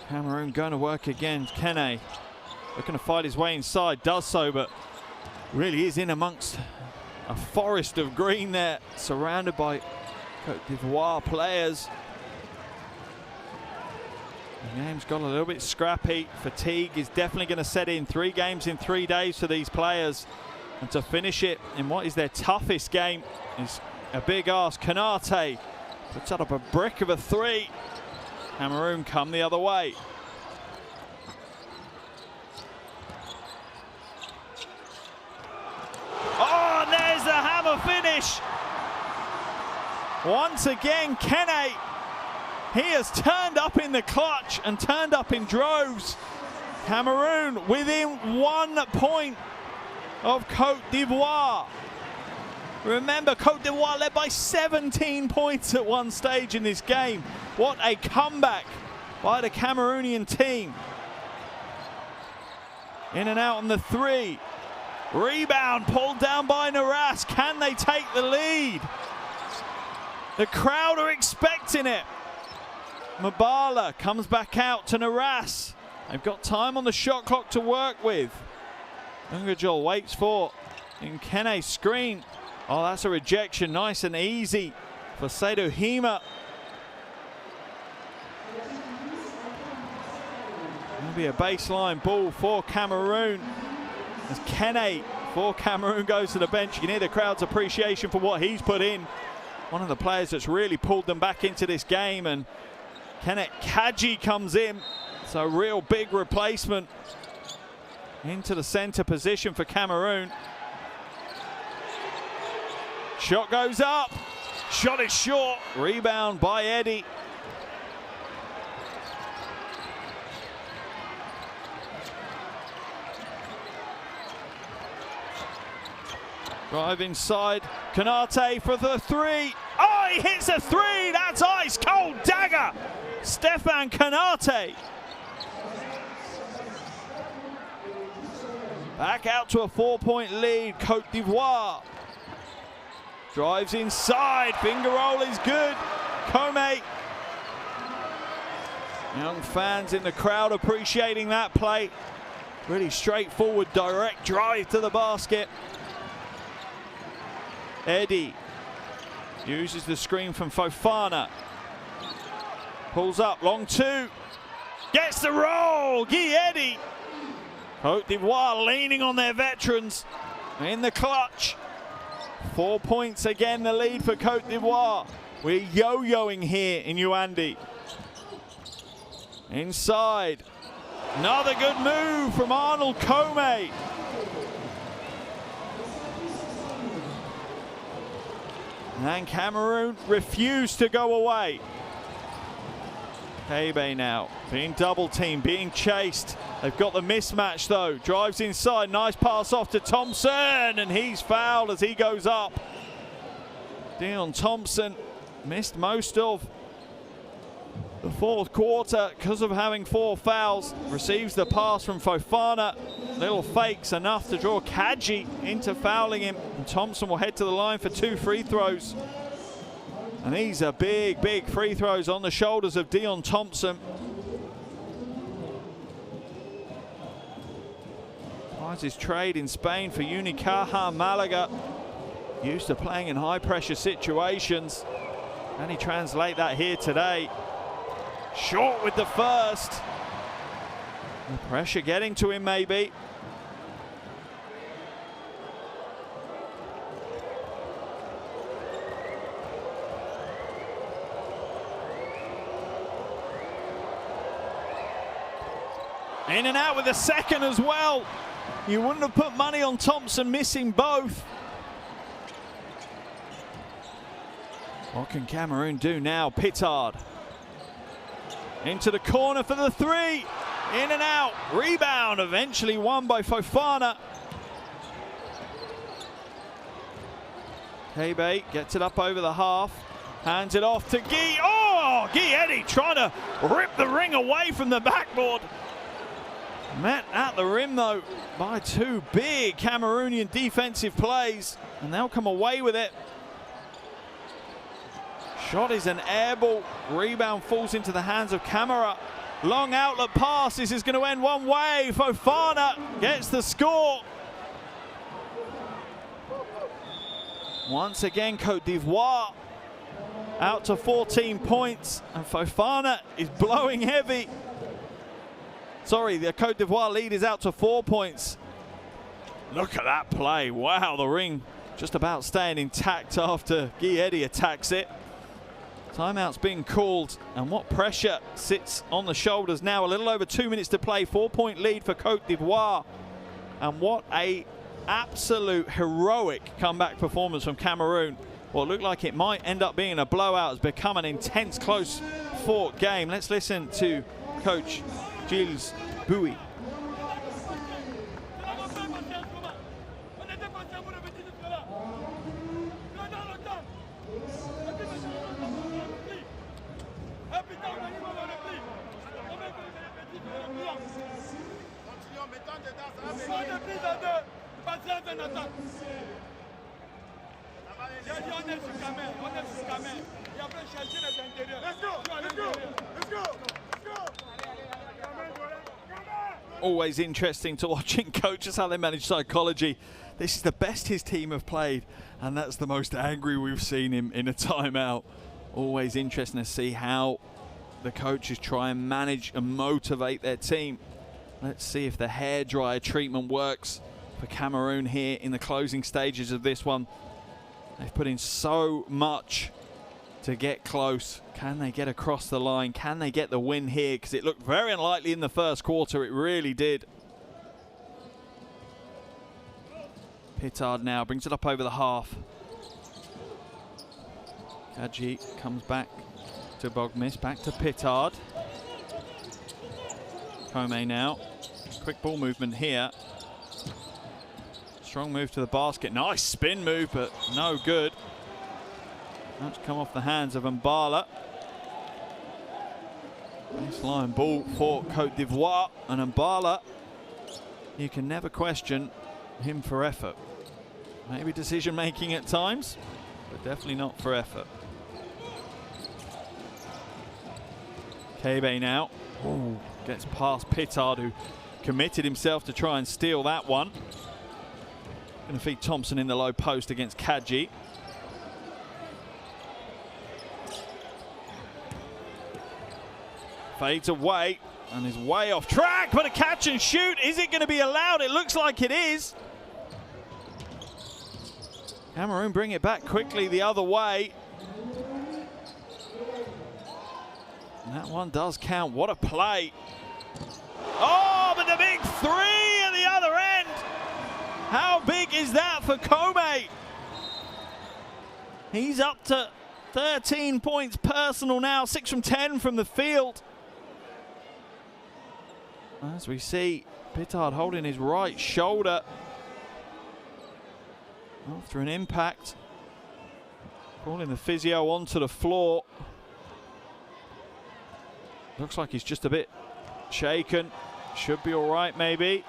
Cameroon going to work again. Kene looking to fight his way inside. Does so, but really is in amongst a forest of green there, surrounded by Cote d'Ivoire players. The game's got a little bit scrappy. Fatigue is definitely going to set in. 3 games in 3 days for these players. And to finish it in what is their toughest game is a big ask. Kanate puts up a brick of a 3. Cameroon come the other way. Oh, and there's the hammer finish. Once again, Kene, he has turned up in the clutch and turned up in droves. Cameroon within 1 point of Cote d'Ivoire. Remember, Cote d'Ivoire led by 17 points at one stage in this game. What a comeback by the Cameroonian team. In and out on the 3. Rebound pulled down by Naras. Can they take the lead? The crowd are expecting it. Mbala comes back out to Naras. They've got time on the shot clock to work with. Ngajol waits for Nkene's screen. Oh, that's a rejection. Nice and easy for Seydou Hima. It'll be a baseline ball for Cameroon. As Kene for Cameroon goes to the bench. You can hear the crowd's appreciation for what he's put in. One of the players that's really pulled them back into this game. And Kenneth Kaji comes in. It's a real big replacement into the center position for Cameroon. Shot goes up. Shot is short. Rebound by Eddie. Drive inside. Kanate for the 3. Oh, he hits a 3. That's ice cold dagger. Stefan Kanate. Back out to a 4-point lead. Cote d'Ivoire. Drives inside. Finger roll is good. Kome. Young fans in the crowd appreciating that play. Really straightforward, direct drive to the basket. Eddie uses the screen from Fofana. Pulls up, long 2. Gets the roll, Guy Eddie. Cote d'Ivoire leaning on their veterans in the clutch. 4 points again, the lead for Cote d'Ivoire. We're yo-yoing here in Yaoundé. Inside. Another good move from Arnold Comey. And Cameroon refused to go away. Hebe now being double teamed, being chased. They've got the mismatch though. Drives inside, nice pass off to Thompson, and he's fouled as he goes up. Dion Thompson missed most of the fourth quarter because of having 4 fouls. Receives the pass from Fofana. Little fakes enough to draw Kadji into fouling him. And Thompson will head to the line for 2 free throws. And these are big, big free throws on the shoulders of Dion Thompson. Finds his trade in Spain for Unicaja Malaga. Used to playing in high pressure situations. Can he translate that here today? Short with the first. The pressure getting to him maybe. In and out with the second as well. You wouldn't have put money on Thompson missing both. What can Cameroon do now? Pittard. Into the corner for the 3. In and out. Rebound eventually won by Fofana. Hebe gets it up over the half. Hands it off to Guy. Oh, Guy Eddy trying to rip the ring away from the backboard. Met at the rim though by 2 big Cameroonian defensive plays, and they'll come away with it. Shot is an air ball. Rebound falls into the hands of Camara. Long outlet pass. This is going to end one way. Fofana gets the score. Once again, Cote d'Ivoire out to 14 points, and Fofana is blowing heavy. Sorry, the Cote d'Ivoire lead is out to 4 points. Look at that play. Wow, the ring just about staying intact after Guy Eddy attacks it. Timeout's being called, and what pressure sits on the shoulders now. A little over 2 minutes to play. 4-point lead for Cote d'Ivoire. And what a absolute heroic comeback performance from Cameroon. What looked like it might end up being a blowout has become an intense, close fought game. Let's listen to Coach Gilles Bowie. Always interesting to watching coaches how they manage psychology. This is the best his team have played, and that's the most angry we've seen him in a timeout. Always interesting to see how the coaches try and manage and motivate their team. Let's see if the hairdryer treatment works for Cameroon here in the closing stages of this one. They've put in so much to get close. Can they get across the line? Can they get the win here? Because it looked very unlikely in the first quarter. It really did. Pittard now brings it up over the half. Kadji comes back to Bogmis, back to Pittard. Comey now. Quick ball movement here. Strong move to the basket. Nice spin move, but no good. That's come off the hands of Mbala. Baseline ball for Cote d'Ivoire, and Mbala, you can never question him for effort. Maybe decision making at times, but definitely not for effort. Kebe now. Ooh, gets past Pittard, who committed himself to try and steal that one. Going to feed Thompson in the low post against Kadji. Fades away and is way off track, but a catch and shoot. Is it going to be allowed? It looks like it is. Cameroon bring it back quickly the other way. That one does count. What a play. Oh, but the big three at the other end. How big is that for Cote? He's up to 13 points personal now, 6 from 10 from the field. As we see, Pittard holding his right shoulder after an impact. Calling the physio onto the floor. Looks like he's just a bit shaken. Should be all right, maybe.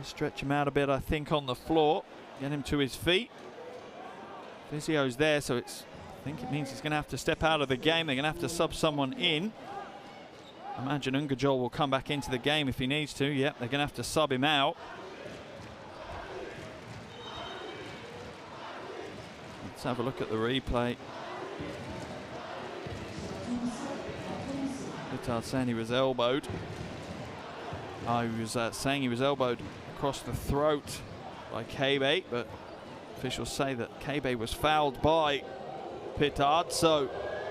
Stretch him out a bit, I think, on the floor. Get him to his feet. Physio's there, so I think it means he's going to have to step out of the game. They're going to have to sub someone in. I imagine Ungajol will come back into the game if he needs to. Yep, they're going to have to sub him out. Let's have a look at the replay. Pittard saying he was elbowed. He was saying he was elbowed across the throat by Cabe, but officials say that Cabe was fouled by Pittard, so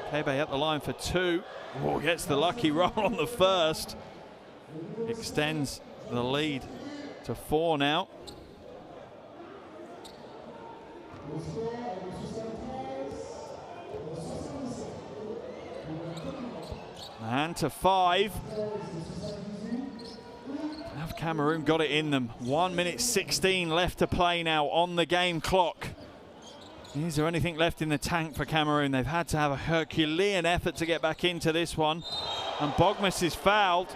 Cabe at the line for 2. Oh, gets the lucky roll on the first. Extends the lead to 4 now. And to 5. Have Cameroon got it in them? 1 minute 16 left to play now on the game clock. Is there anything left in the tank for Cameroon? They've had to have a Herculean effort to get back into this one. And Bogmas is fouled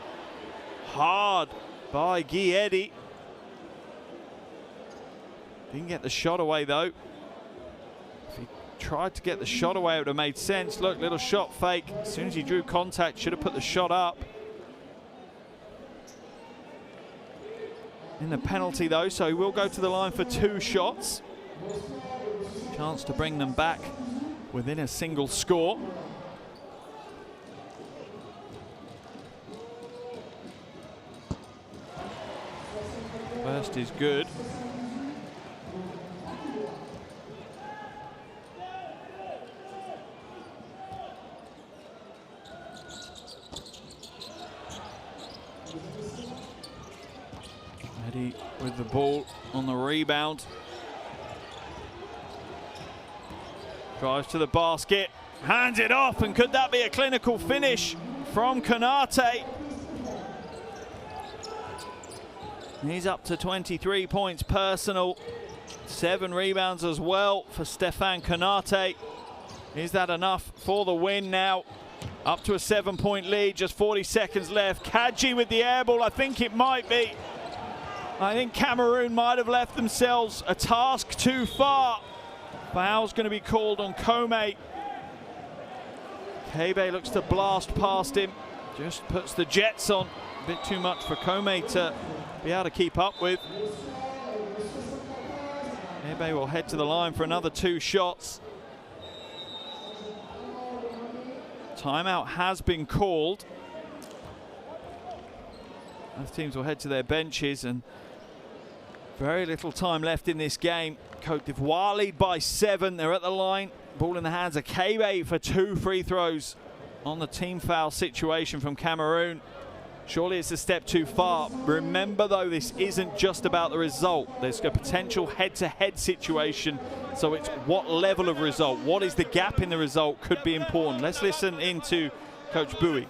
hard by Guy Eddy. Didn't get the shot away though. If he tried to get the shot away, it would have made sense. Look, little shot fake. As soon as he drew contact, should have put the shot up. In the penalty though, so he will go to the line for 2 shots. Chance to bring them back within a single score. First is good. Eddy with the ball on the rebound. Drives to the basket, hands it off, and could that be a clinical finish from Konate? He's up to 23 points personal, 7 rebounds as well for Stefan Konate. Is that enough for the win now? Up to a 7-point lead, just 40 seconds left. Kadji with the air ball, I think it might be. I think Cameroon might have left themselves a task too far. Foul's going to be called on Cote. Cabe looks to blast past him. Just puts the jets on. A bit too much for Cote to be able to keep up with. Cabe will head to the line for another 2 shots. Timeout has been called. Both teams will head to their benches, and very little time left in this game. Cote d'Ivoire lead by 7. They're at the line. Ball in the hands of Cabe for 2 free throws on the team foul situation from Cameroon. Surely it's a step too far. Remember though, this isn't just about the result. There's a potential head-to-head situation. So it's what level of result, what is the gap in the result could be important. Let's listen into Coach Bowie.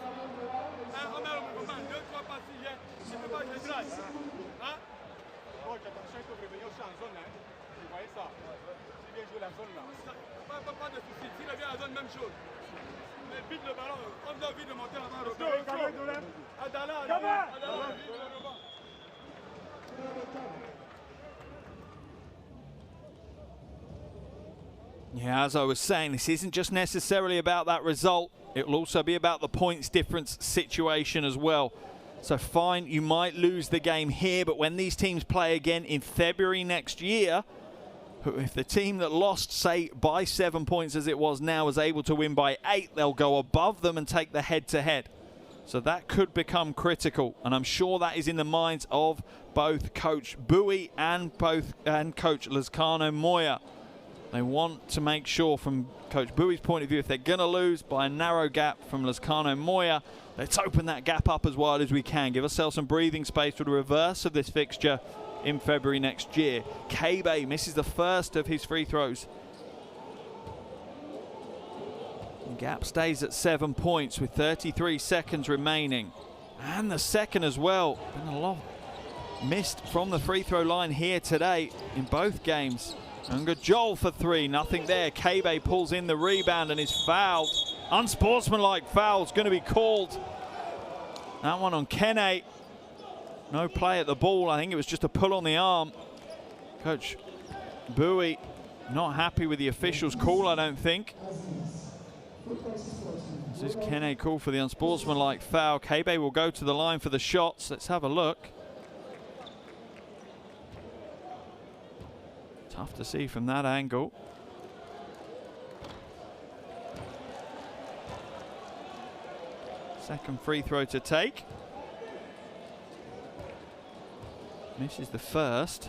Yeah, as I was saying, this isn't just necessarily about that result. It will also be about the points difference situation as well. So fine, you might lose the game here, but when these teams play again in February next year, if the team that lost, say, by 7 points as it was now is able to win by 8, they'll go above them and take the head-to-head. So that could become critical, and I'm sure that is in the minds of both Coach Bowie and Coach Lazcano Moya. They want to make sure, from Coach Bowie's point of view, if they're going to lose by a narrow gap from Lazcano Moya, let's open that gap up as wide as we can. Give ourselves some breathing space for the reverse of this fixture in February next year. Kebe misses the first of his free throws. The gap stays at 7 points with 33 seconds remaining. And the second as well. Been a lot missed from the free throw line here today in both games. Joel for three, nothing there. Kebe pulls in the rebound and is fouled. Unsportsmanlike foul is going to be called. That one on Kene. No play at the ball. I think it was just a pull on the arm. Coach Bowie not happy with the official's call, I don't think. This is Kene call for the unsportsmanlike foul. Kebe will go to the line for the shots. Let's have a look. Tough to see from that angle. Second free throw to take. Misses the first.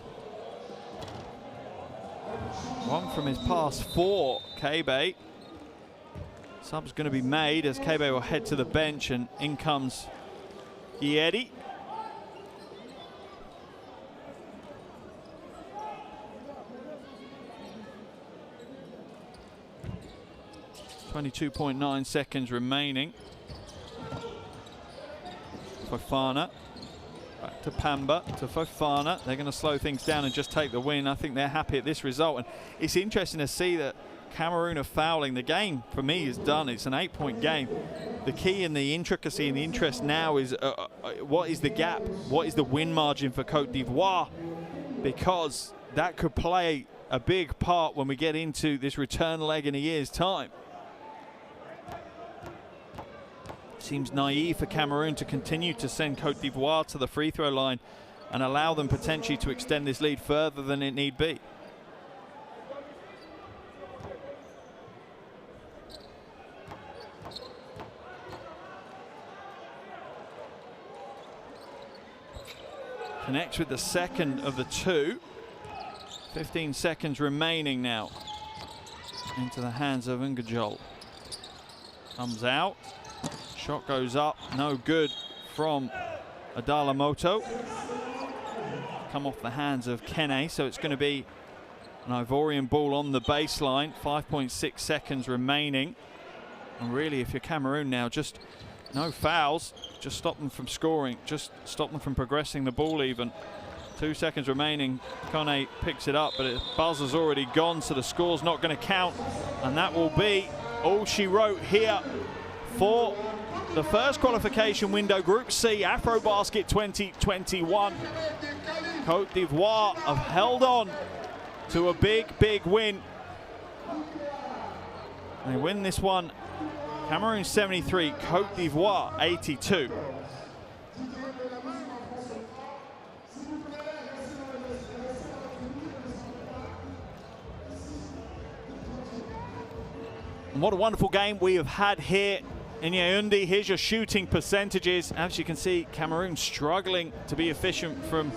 One from his pass for Kebe. Sub's going to be made as Kebe will head to the bench, and in comes Yedi. .9 seconds remaining. Fofana back to Pamba, to Fofana. They're going to slow things down and just take the win. I think they're happy at this result, and it's interesting to see that Cameroon are fouling. The game for me is done. It's an 8-point game. The key and the intricacy and the interest now is what is the gap? What is the win margin for Cote d'Ivoire? Because that could play a big part when we get into this return leg in a year's time. Seems naive for Cameroon to continue to send Cote d'Ivoire to the free throw line and allow them potentially to extend this lead further than it need be. Connects with the second of the two. 15 seconds remaining now. Into the hands of Ngajol. Comes out. Shot goes up, no good from Adalamoto. Come off the hands of Kene, so it's going to be an Ivorian ball on the baseline. 5.6 seconds remaining. And really, if you're Cameroon now, just no fouls. Just stop them from scoring. Just stop them from progressing the ball even. 2 seconds remaining. Kone picks it up, but the buzzer's already gone, so the score's not going to count. And that will be all she wrote here for the first qualification window, Group C, Afrobasket 2021. Cote d'Ivoire have held on to a big, big win. They win this one. Cameroon 73, Cote d'Ivoire 82. And what a wonderful game we have had here in Yaoundé. Here's your shooting percentages. As you can see, Cameroon struggling to be efficient from,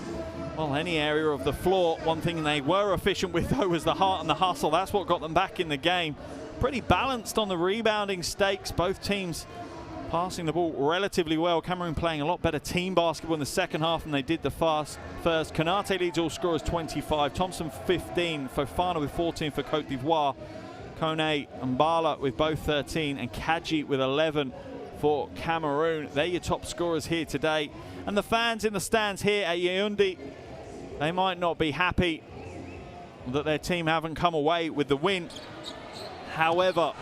well, any area of the floor. One thing they were efficient with, though, was the heart and the hustle. That's what got them back in the game. Pretty balanced on the rebounding stakes. Both teams passing the ball relatively well. Cameroon playing a lot better team basketball in the second half than they did the first. Konate leads all scorers 25. Thompson 15. Fofana with 14 for Cote d'Ivoire. Kone and Mbala with both 13, and Kaji with 11 for Cameroon. They're your top scorers here today. And the fans in the stands here at Yaoundé, they might not be happy that their team haven't come away with the win. However,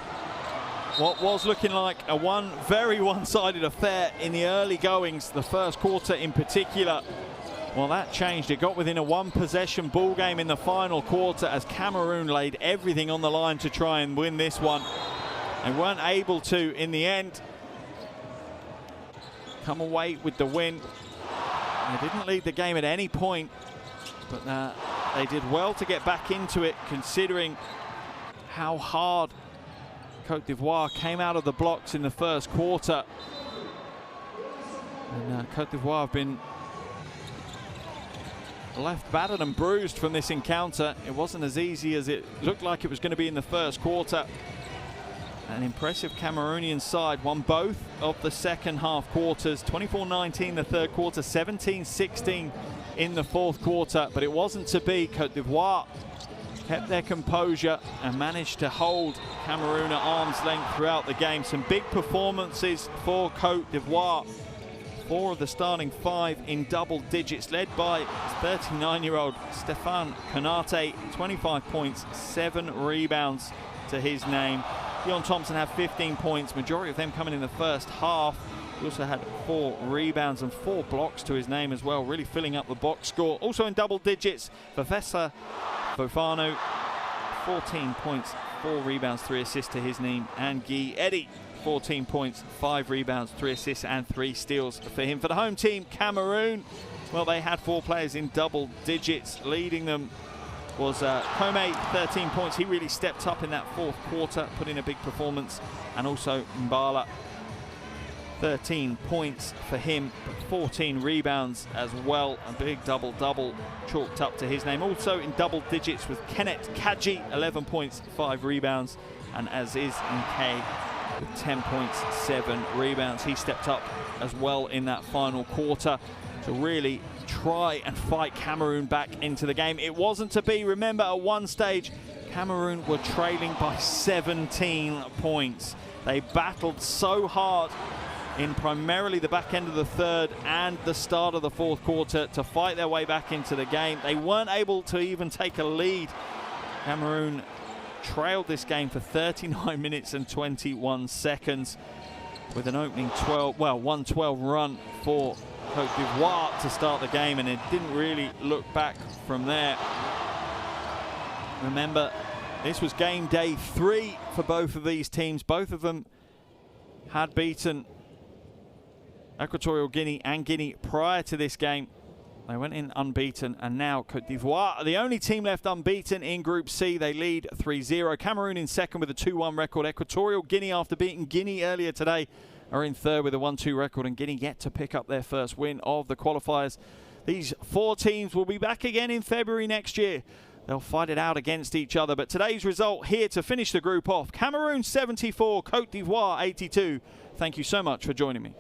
what was looking like a very one-sided affair in the early goings, the first quarter in particular, well, that changed. It got within a one-possession ball game in the final quarter as Cameroon laid everything on the line to try and win this one. They weren't able to in the end come away with the win. They didn't lead the game at any point, but they did well to get back into it, considering how hard Cote d'Ivoire came out of the blocks in the first quarter. And Cote d'Ivoire have been left battered and bruised from this encounter. It wasn't as easy as it looked like it was going to be in the first quarter. An impressive Cameroonian side won both of the second half quarters. 24-19 the third quarter, 17-16 in the fourth quarter, but it wasn't to be. Cote d'Ivoire kept their composure and managed to hold Cameroon at arm's length throughout the game. Some big performances for Cote d'Ivoire. 4 of the starting 5 in double digits, led by 39-year-old Stéphane Konaté, 25 points, 7 rebounds to his name. Dion Thompson had 15 points, majority of them coming in the first half. He also had 4 rebounds and 4 blocks to his name as well, really filling up the box score. Also in double digits, Fafesa Fofana, 14 points, 4 rebounds, 3 assists to his name. And Guy Eddy, 14 points, 5 rebounds, 3 assists and 3 steals for him. For the home team, Cameroon, well, they had 4 players in double digits. Leading them was Kome, 13 points. He really stepped up in that fourth quarter, put in a big performance. And also Mbala, 13 points for him, but 14 rebounds as well. A big double-double chalked up to his name. Also in double digits with Kenneth Kaji, 11 points, 5 rebounds. And Aziz Nkay with 10 points, 7 rebounds. He stepped up as well in that final quarter to really try and fight Cameroon back into the game. It wasn't to be. Remember, at one stage, Cameroon were trailing by 17 points. They battled so hard in primarily the back end of the third and the start of the fourth quarter to fight their way back into the game. They weren't able to even take a lead. Cameroon trailed this game for 39 minutes and 21 seconds with an opening 112 run for Cote d'Ivoire to start the game, and it didn't really look back from there. Remember, this was game day 3 for both of these teams. Both of them had beaten Equatorial Guinea and Guinea prior to this game. They went in unbeaten, and now Cote d'Ivoire are the only team left unbeaten in Group C. They lead 3-0. Cameroon in second with a 2-1 record. Equatorial Guinea, after beating Guinea earlier today, are in third with a 1-2 record, and Guinea yet to pick up their first win of the qualifiers. These 4 teams will be back again in February next year. They'll fight it out against each other, but today's result here to finish the group off: Cameroon 74, Cote d'Ivoire 82. Thank you so much for joining me.